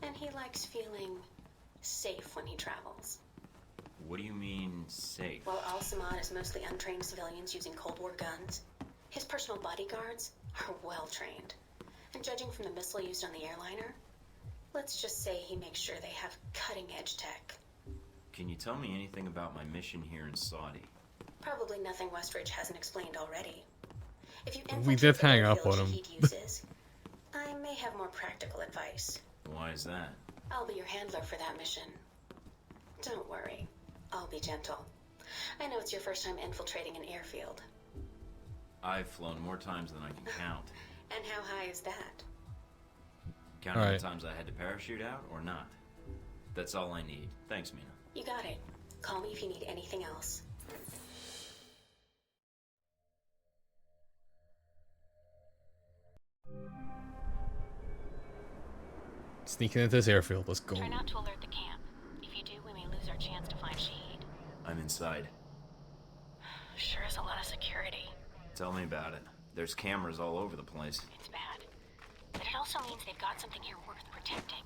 And he likes feeling safe when he travels. What do you mean, safe? While Al-Samad is mostly untrained civilians using Cold War guns, his personal bodyguards are well trained. And judging from the missile used on the airliner, let's just say he makes sure they have cutting-edge tech. Can you tell me anything about my mission here in Saudi? Probably nothing Westridge hasn't explained already. If you We did hang up on him. Shahid uses, I may have more practical advice. Why is that? I'll be your handler for that mission. Don't worry, I'll be gentle. I know it's your first time infiltrating an airfield. I've flown more times than I can count. And how high is that? Counting Alright. the times I had to parachute out or not? That's all I need. Thanks, Mina. You got it. Call me if you need anything else. Sneaking into this airfield, let's go. Try not to alert the camp. If you do, we may lose our chance to find Shahid. I'm inside. Sure is a lot of security. Tell me about it. There's cameras all over the place. It's bad. But it also means they've got something here worth protecting.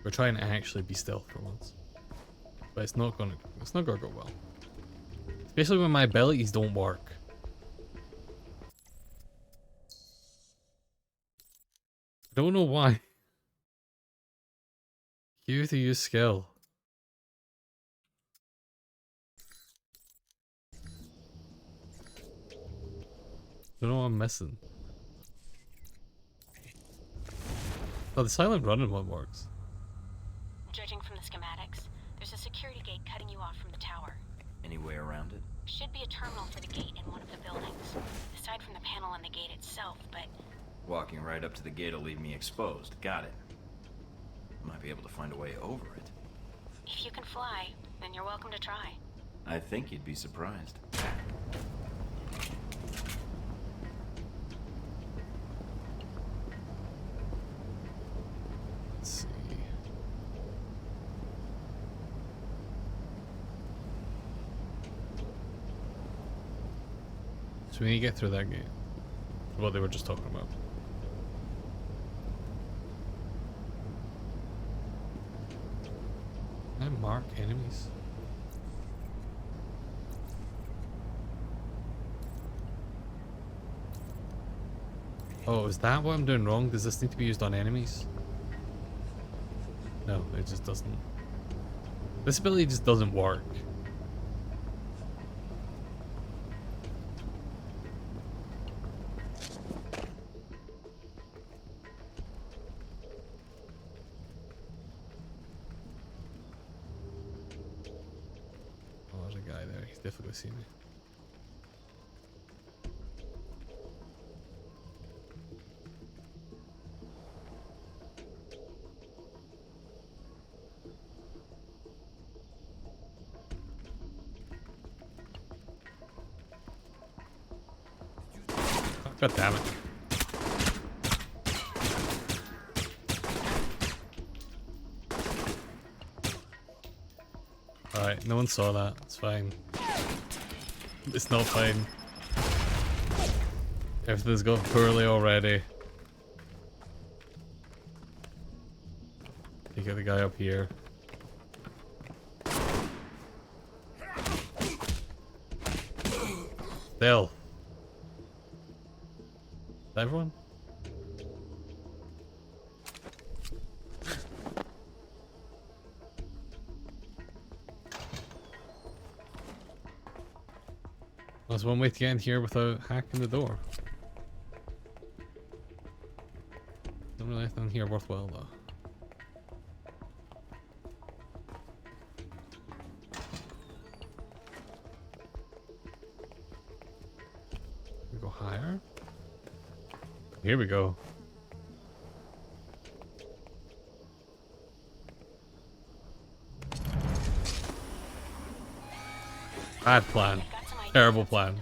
We're trying to actually be stealth for once. But it's not gonna go well. Especially when my abilities don't work. I don't know why. Q to use skill. Don't know what I'm missing. Oh, the silent running one works. Judging from the schematics, there's a security gate cutting you off from the tower. Any way around it? Should be a terminal for the gate in one of the buildings, aside from the panel on the gate itself, but... Walking right up to the gate will leave me exposed. Got it. Might be able to find a way over it. if you can fly, then you're welcome to try. I think you'd be surprised. Let's see. So we need to get through that gate. What they were just talking about. Can I mark enemies? Oh, is that what I'm doing wrong? Does this need to be used on enemies? No, it just doesn't. This ability just doesn't work. Oh, there's a guy there. He's definitely seen me. God damn it. Alright, no one saw that. It's fine. It's not fine. Everything's gone poorly already. You get the guy up here. Still. Everyone? There's one way to get in here without hacking the door. Don't really anything here worthwhile though. We go higher. Here we go. Bad plan. Terrible plan.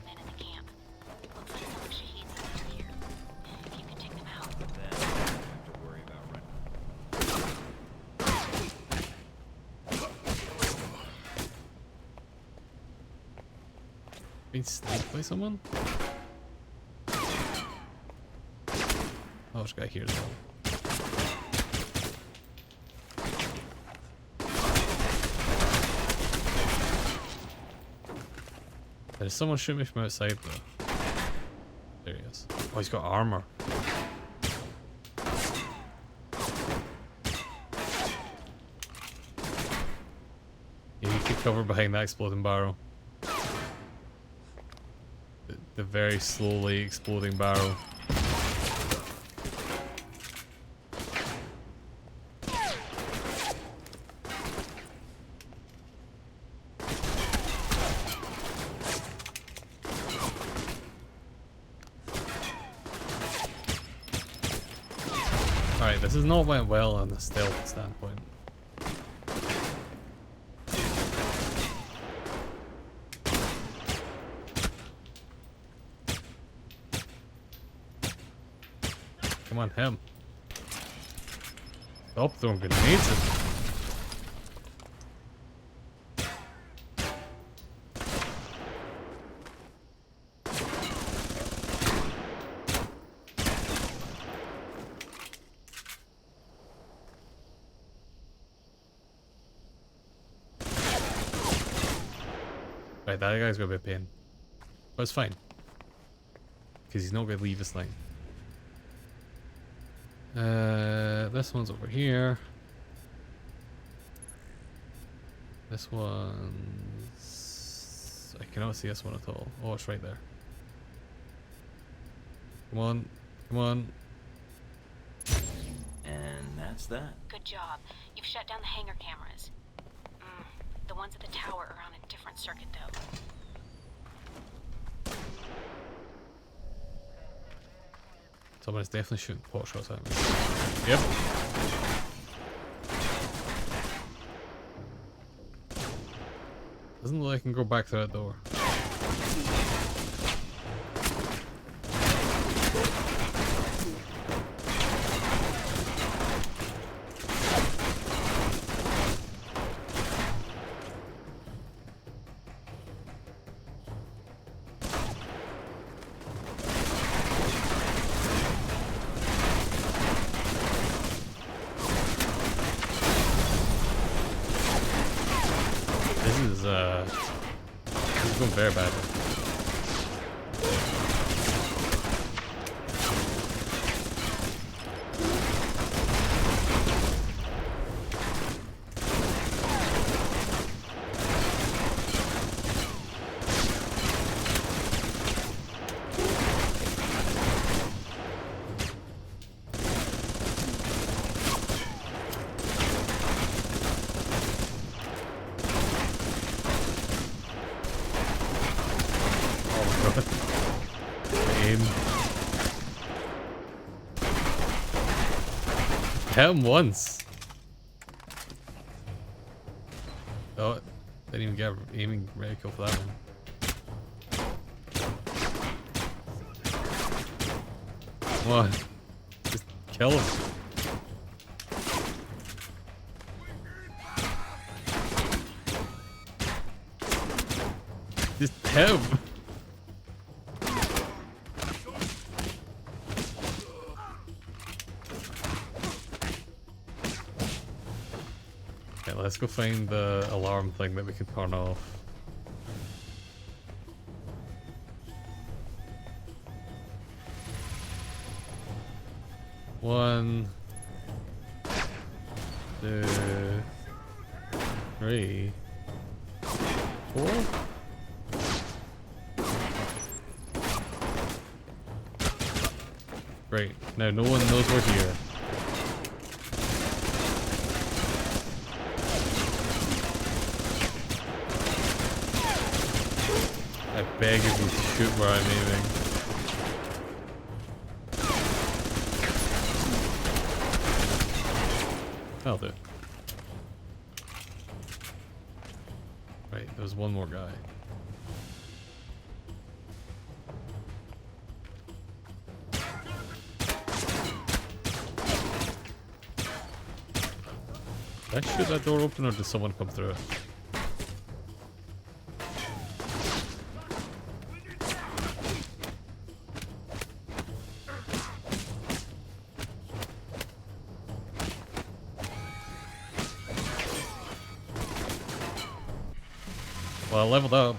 Being sniped by someone? Oh, there's a guy here as well. There's someone shooting me from outside though. There he is. Oh, he's got armor. Yeah, you could cover behind that exploding barrel. The very slowly exploding barrel. Right, this has not went well on the stealth standpoint. Come on, him. Stop throwing grenades at me. Right, that guy's gonna be a pain. But it's fine. Because he's not gonna leave this line. This one's over here. This one's... I cannot see this one at all. Oh, it's right there. Come on. Come on. And that's that. Good job. You've shut down the hangar cameras. The ones at the tower are on a different circuit, though. Someone's definitely shooting pot shots at me. Yep. Doesn't look like I can go back to that door. This is going very badly. Hit him once. Oh, didn't even get aiming reticle for that one. Come on, just kill him. Just hit him. Let's go find the alarm thing that we can turn off. One, two, three, four. Great. Now no one knows we're here. I beg of you to shoot where I'm aiming. That'll do. Right, there's one more guy. Did I shoot that door open or did someone come through it? Well, I leveled up.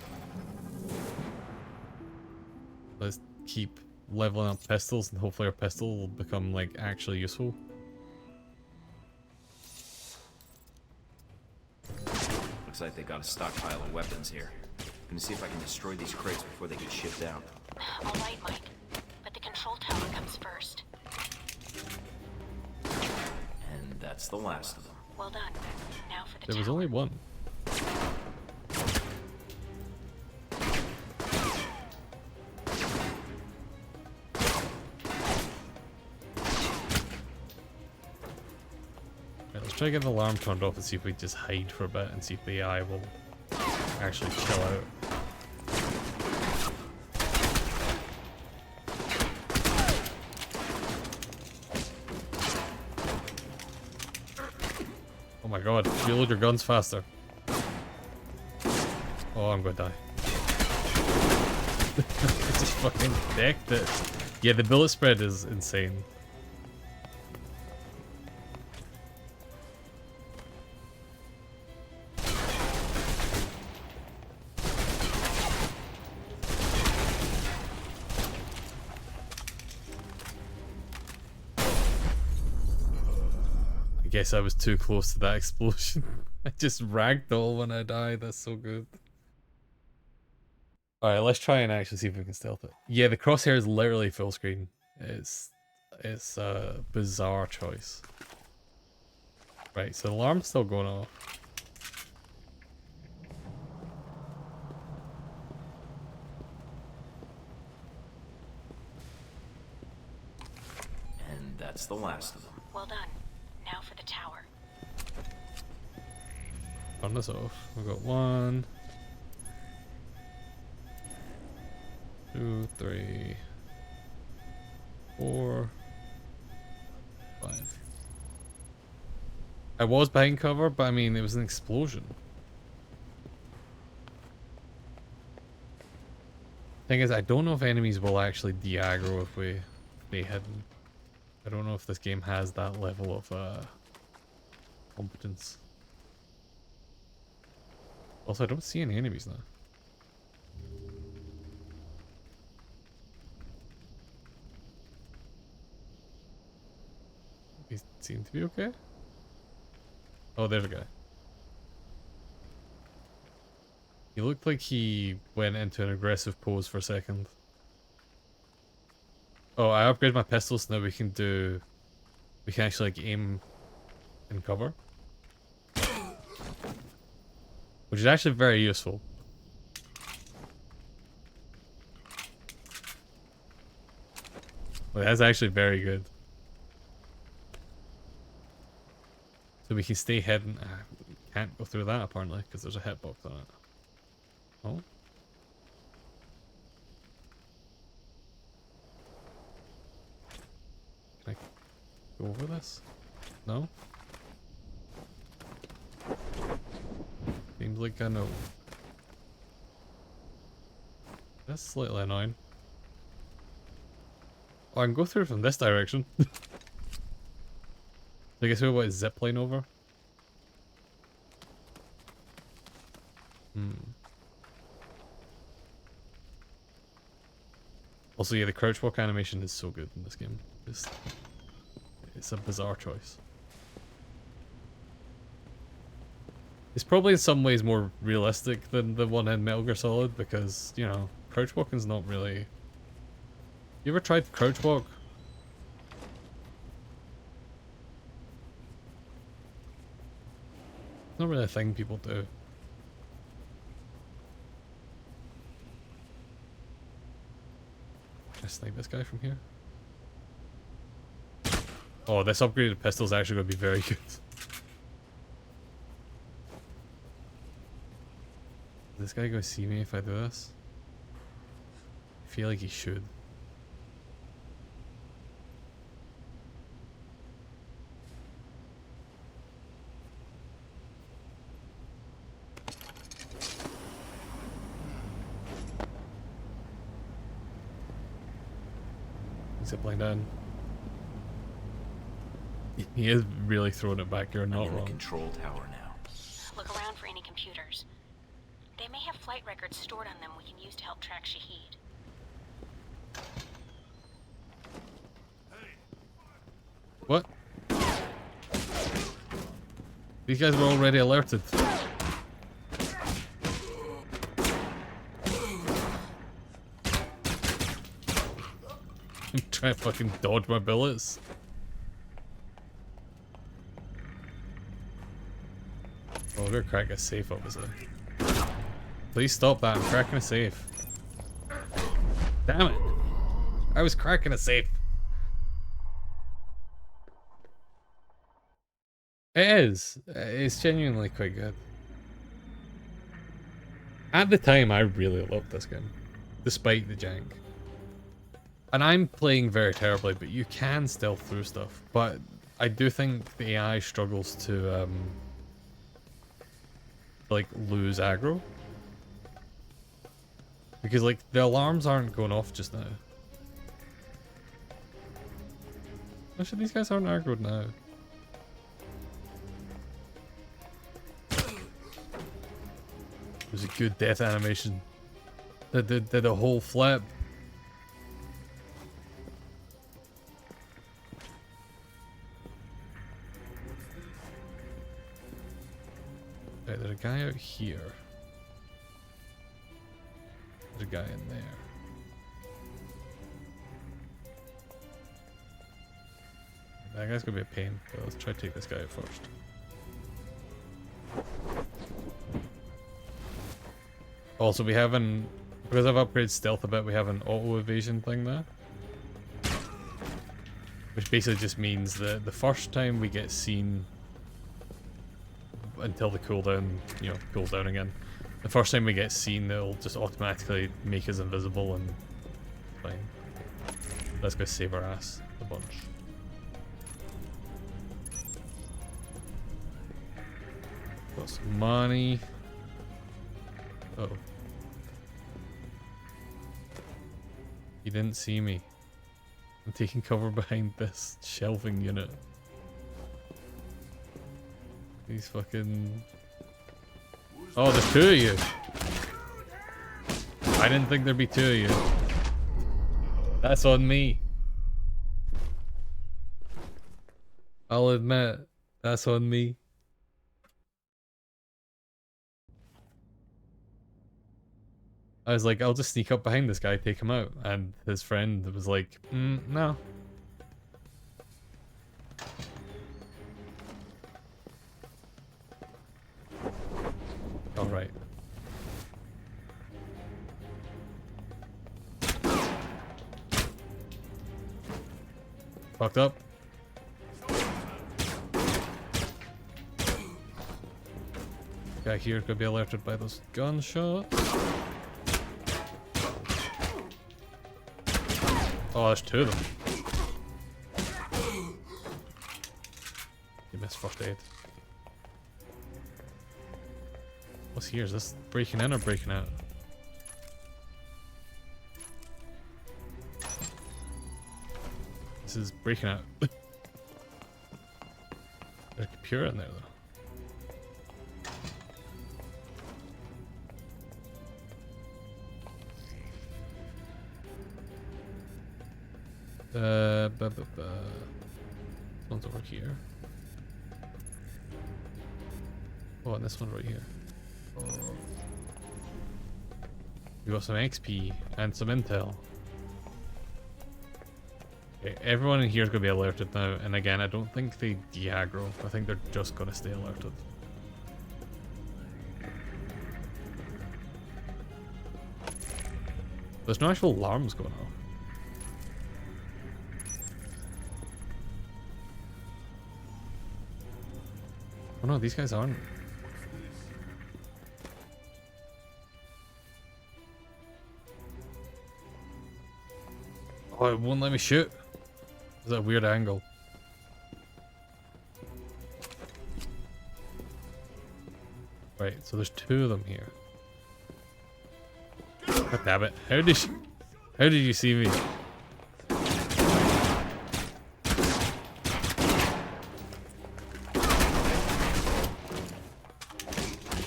Let's keep leveling up pistols and hopefully our pistol will become like actually useful. Looks like they got a stockpile of weapons here. Gonna see if I can destroy these crates before they get shipped out. All right, Mike. But the control tower comes first. And that's the last of them. Well done. Now for the There was tower. only one. try to get the alarm turned off and see if we just hide for a bit and see if the AI will actually chill out. Oh my god, reload your guns faster. Oh, I'm gonna die. I just fucking decked it. Yeah, the bullet spread is insane. I guess I was too close to that explosion. I just ragdoll when I die. That's so good. Alright, let's try and actually see if we can stealth it. Yeah, the crosshair is literally full screen. It's a bizarre choice. Right, so the alarm's still going off. And that's the last of them. Well done. Now for the tower. Turn this off. We've got 1, 2, 3, 4, 5. I was behind cover, but I mean, it was an explosion. Thing is, I don't know if enemies will actually de-aggro if we stay hidden. I don't know if this game has that level of competence. Also, I don't see any enemies now. He seemed to be okay. Oh, there's a guy. He looked like he went into an aggressive pose for a second. Oh, I upgraded my pistols so now we can actually like aim and cover. Which is actually very useful. Well, that's actually very good. So we can stay hidden. Can't go through that apparently because there's a hitbox on it. Oh. Can I go over this? No? Seems like I know. That's slightly annoying. Oh, I can go through from this direction. I guess we want to zipline over. Also, yeah, the crouch walk animation is so good in this game. It's a bizarre choice. It's probably in some ways more realistic than the one in Metal Gear Solid because, you know, crouch walking's not really... You ever tried crouch walk? It's not really a thing people do. Can I snipe this guy from here? Oh, this upgraded pistol is actually going to be very good. Is this guy going to see me if I do this? I feel like he should. Zipline down. He is really throwing it back. You're not I'm in wrong. the control tower now. Look around for any computers. They may have flight records stored on them we can use to help track Shahid. What? These guys were already alerted. I'm trying to fucking dodge my bullets. Oh, we're gonna crack a safe, obviously. Please stop that, I'm cracking a safe. Damn it! I was cracking a safe. It is. It's genuinely quite good. At the time, I really loved this game, despite the jank. And I'm playing very terribly, but you can stealth through stuff. But I do think the AI struggles to, like, lose aggro. Because, like, the alarms aren't going off just now. Actually, these guys aren't aggroed now. It was a good death animation. They did a whole flip. Right, there's a guy out here. There's a guy in there. That guy's gonna be a pain, but let's try to take this guy out first. Also, we have an, because I've upgraded stealth a bit, we have an auto evasion thing there. Which basically just means that the first time we get seen, until the cooldown, you know, cools down again. The first time we get seen, it'll just automatically make us invisible and fine. Let's go save our ass a bunch. Got some money. Oh. He didn't see me. I'm taking cover behind this shelving unit. These fucking... Oh, there's two of you! I didn't think there'd be two of you. That's on me. I'll admit, that's on me. I was like, I'll just sneak up behind this guy, take him out. And his friend was like, no. Alright. Fucked up. Guy here could be alerted by those gunshots. Oh, there's two of them. You missed first aid. What's here? Is this breaking in or breaking out? This is breaking out. There's a computer in there though. One's over here. Oh, and this one right here. Oh. We got some XP and some intel. Okay, everyone in here is going to be alerted now, and again, I don't think they de-aggro. I think they're just going to stay alerted. There's no actual alarms going off. Oh no, these guys aren't. Oh, it won't let me shoot. Is that a weird angle? Right, so there's two of them here. God damn it. How did you see me?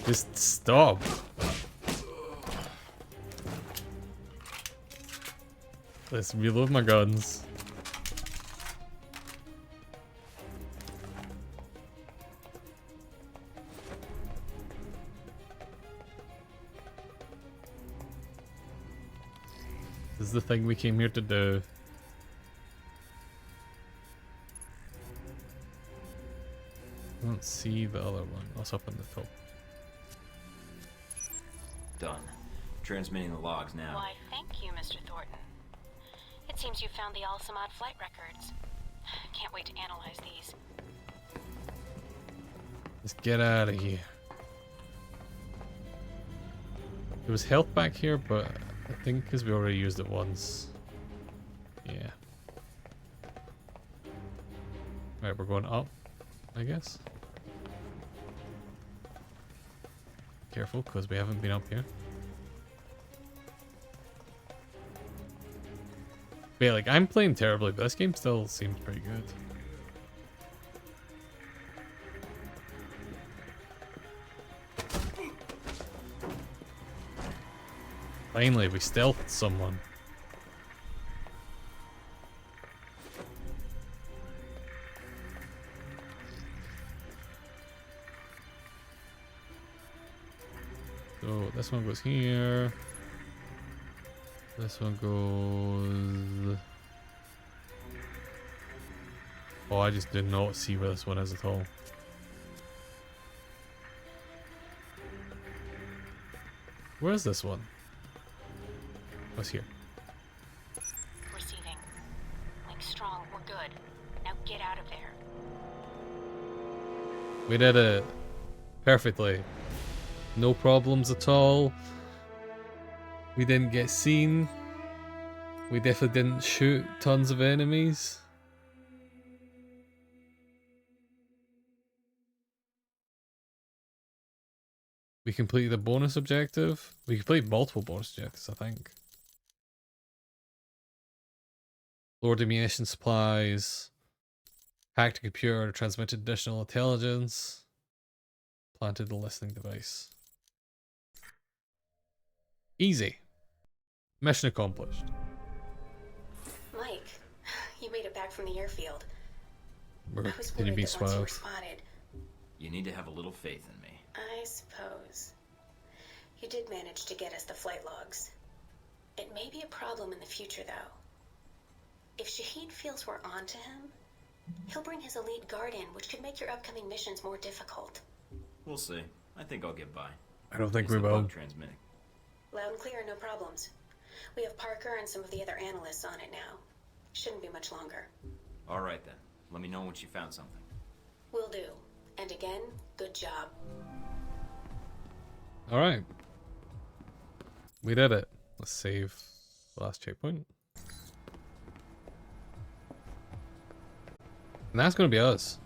Just stop. Let's reload my guns. This is the thing we came here to do. I don't see the other one. What's up on the top? Done. Transmitting the logs now. Why, thank you, Mr. Thornton. It seems you found the Al-Samad flight records. Can't wait to analyze these. Let's get out of here. There was health back here, but I think because we already used it once. Yeah. Right, we're going up, I guess. Careful, because we haven't been up here. But yeah, like, I'm playing terribly, but this game still seems pretty good. Finally, we stealthed someone. So this one goes here. This one goes... Oh, I just did not see where this one is at all. Where is this one? What's here? Receiving. Link strong, we're good. Now get out of there. We did it perfectly. No problems at all. We didn't get seen. We definitely didn't shoot tons of enemies. We completed a bonus objective. We completed multiple bonus objectives, I think. Lowered ammunition supplies. Hacked a computer, transmitted additional intelligence. Planted the listening device. Easy. Mission accomplished. Mike, you made it back from the airfield. We're I was gonna worried be that once you were suave. spotted. You need to have a little faith in me. I suppose. You did manage to get us the flight logs. It may be a problem in the future, though. If Shahid feels we're onto him, he'll bring his elite guard in, which could make your upcoming missions more difficult. We'll see. I think I'll get by. I don't think Is we the will. bug transmitting? Loud and clear, no problems. We have Parker and some of the other analysts on it now. Shouldn't be much longer. All right then. Let me know once you found something. Will do. And again, good job. Alright. We did it. Let's save the last checkpoint. And that's going to be us.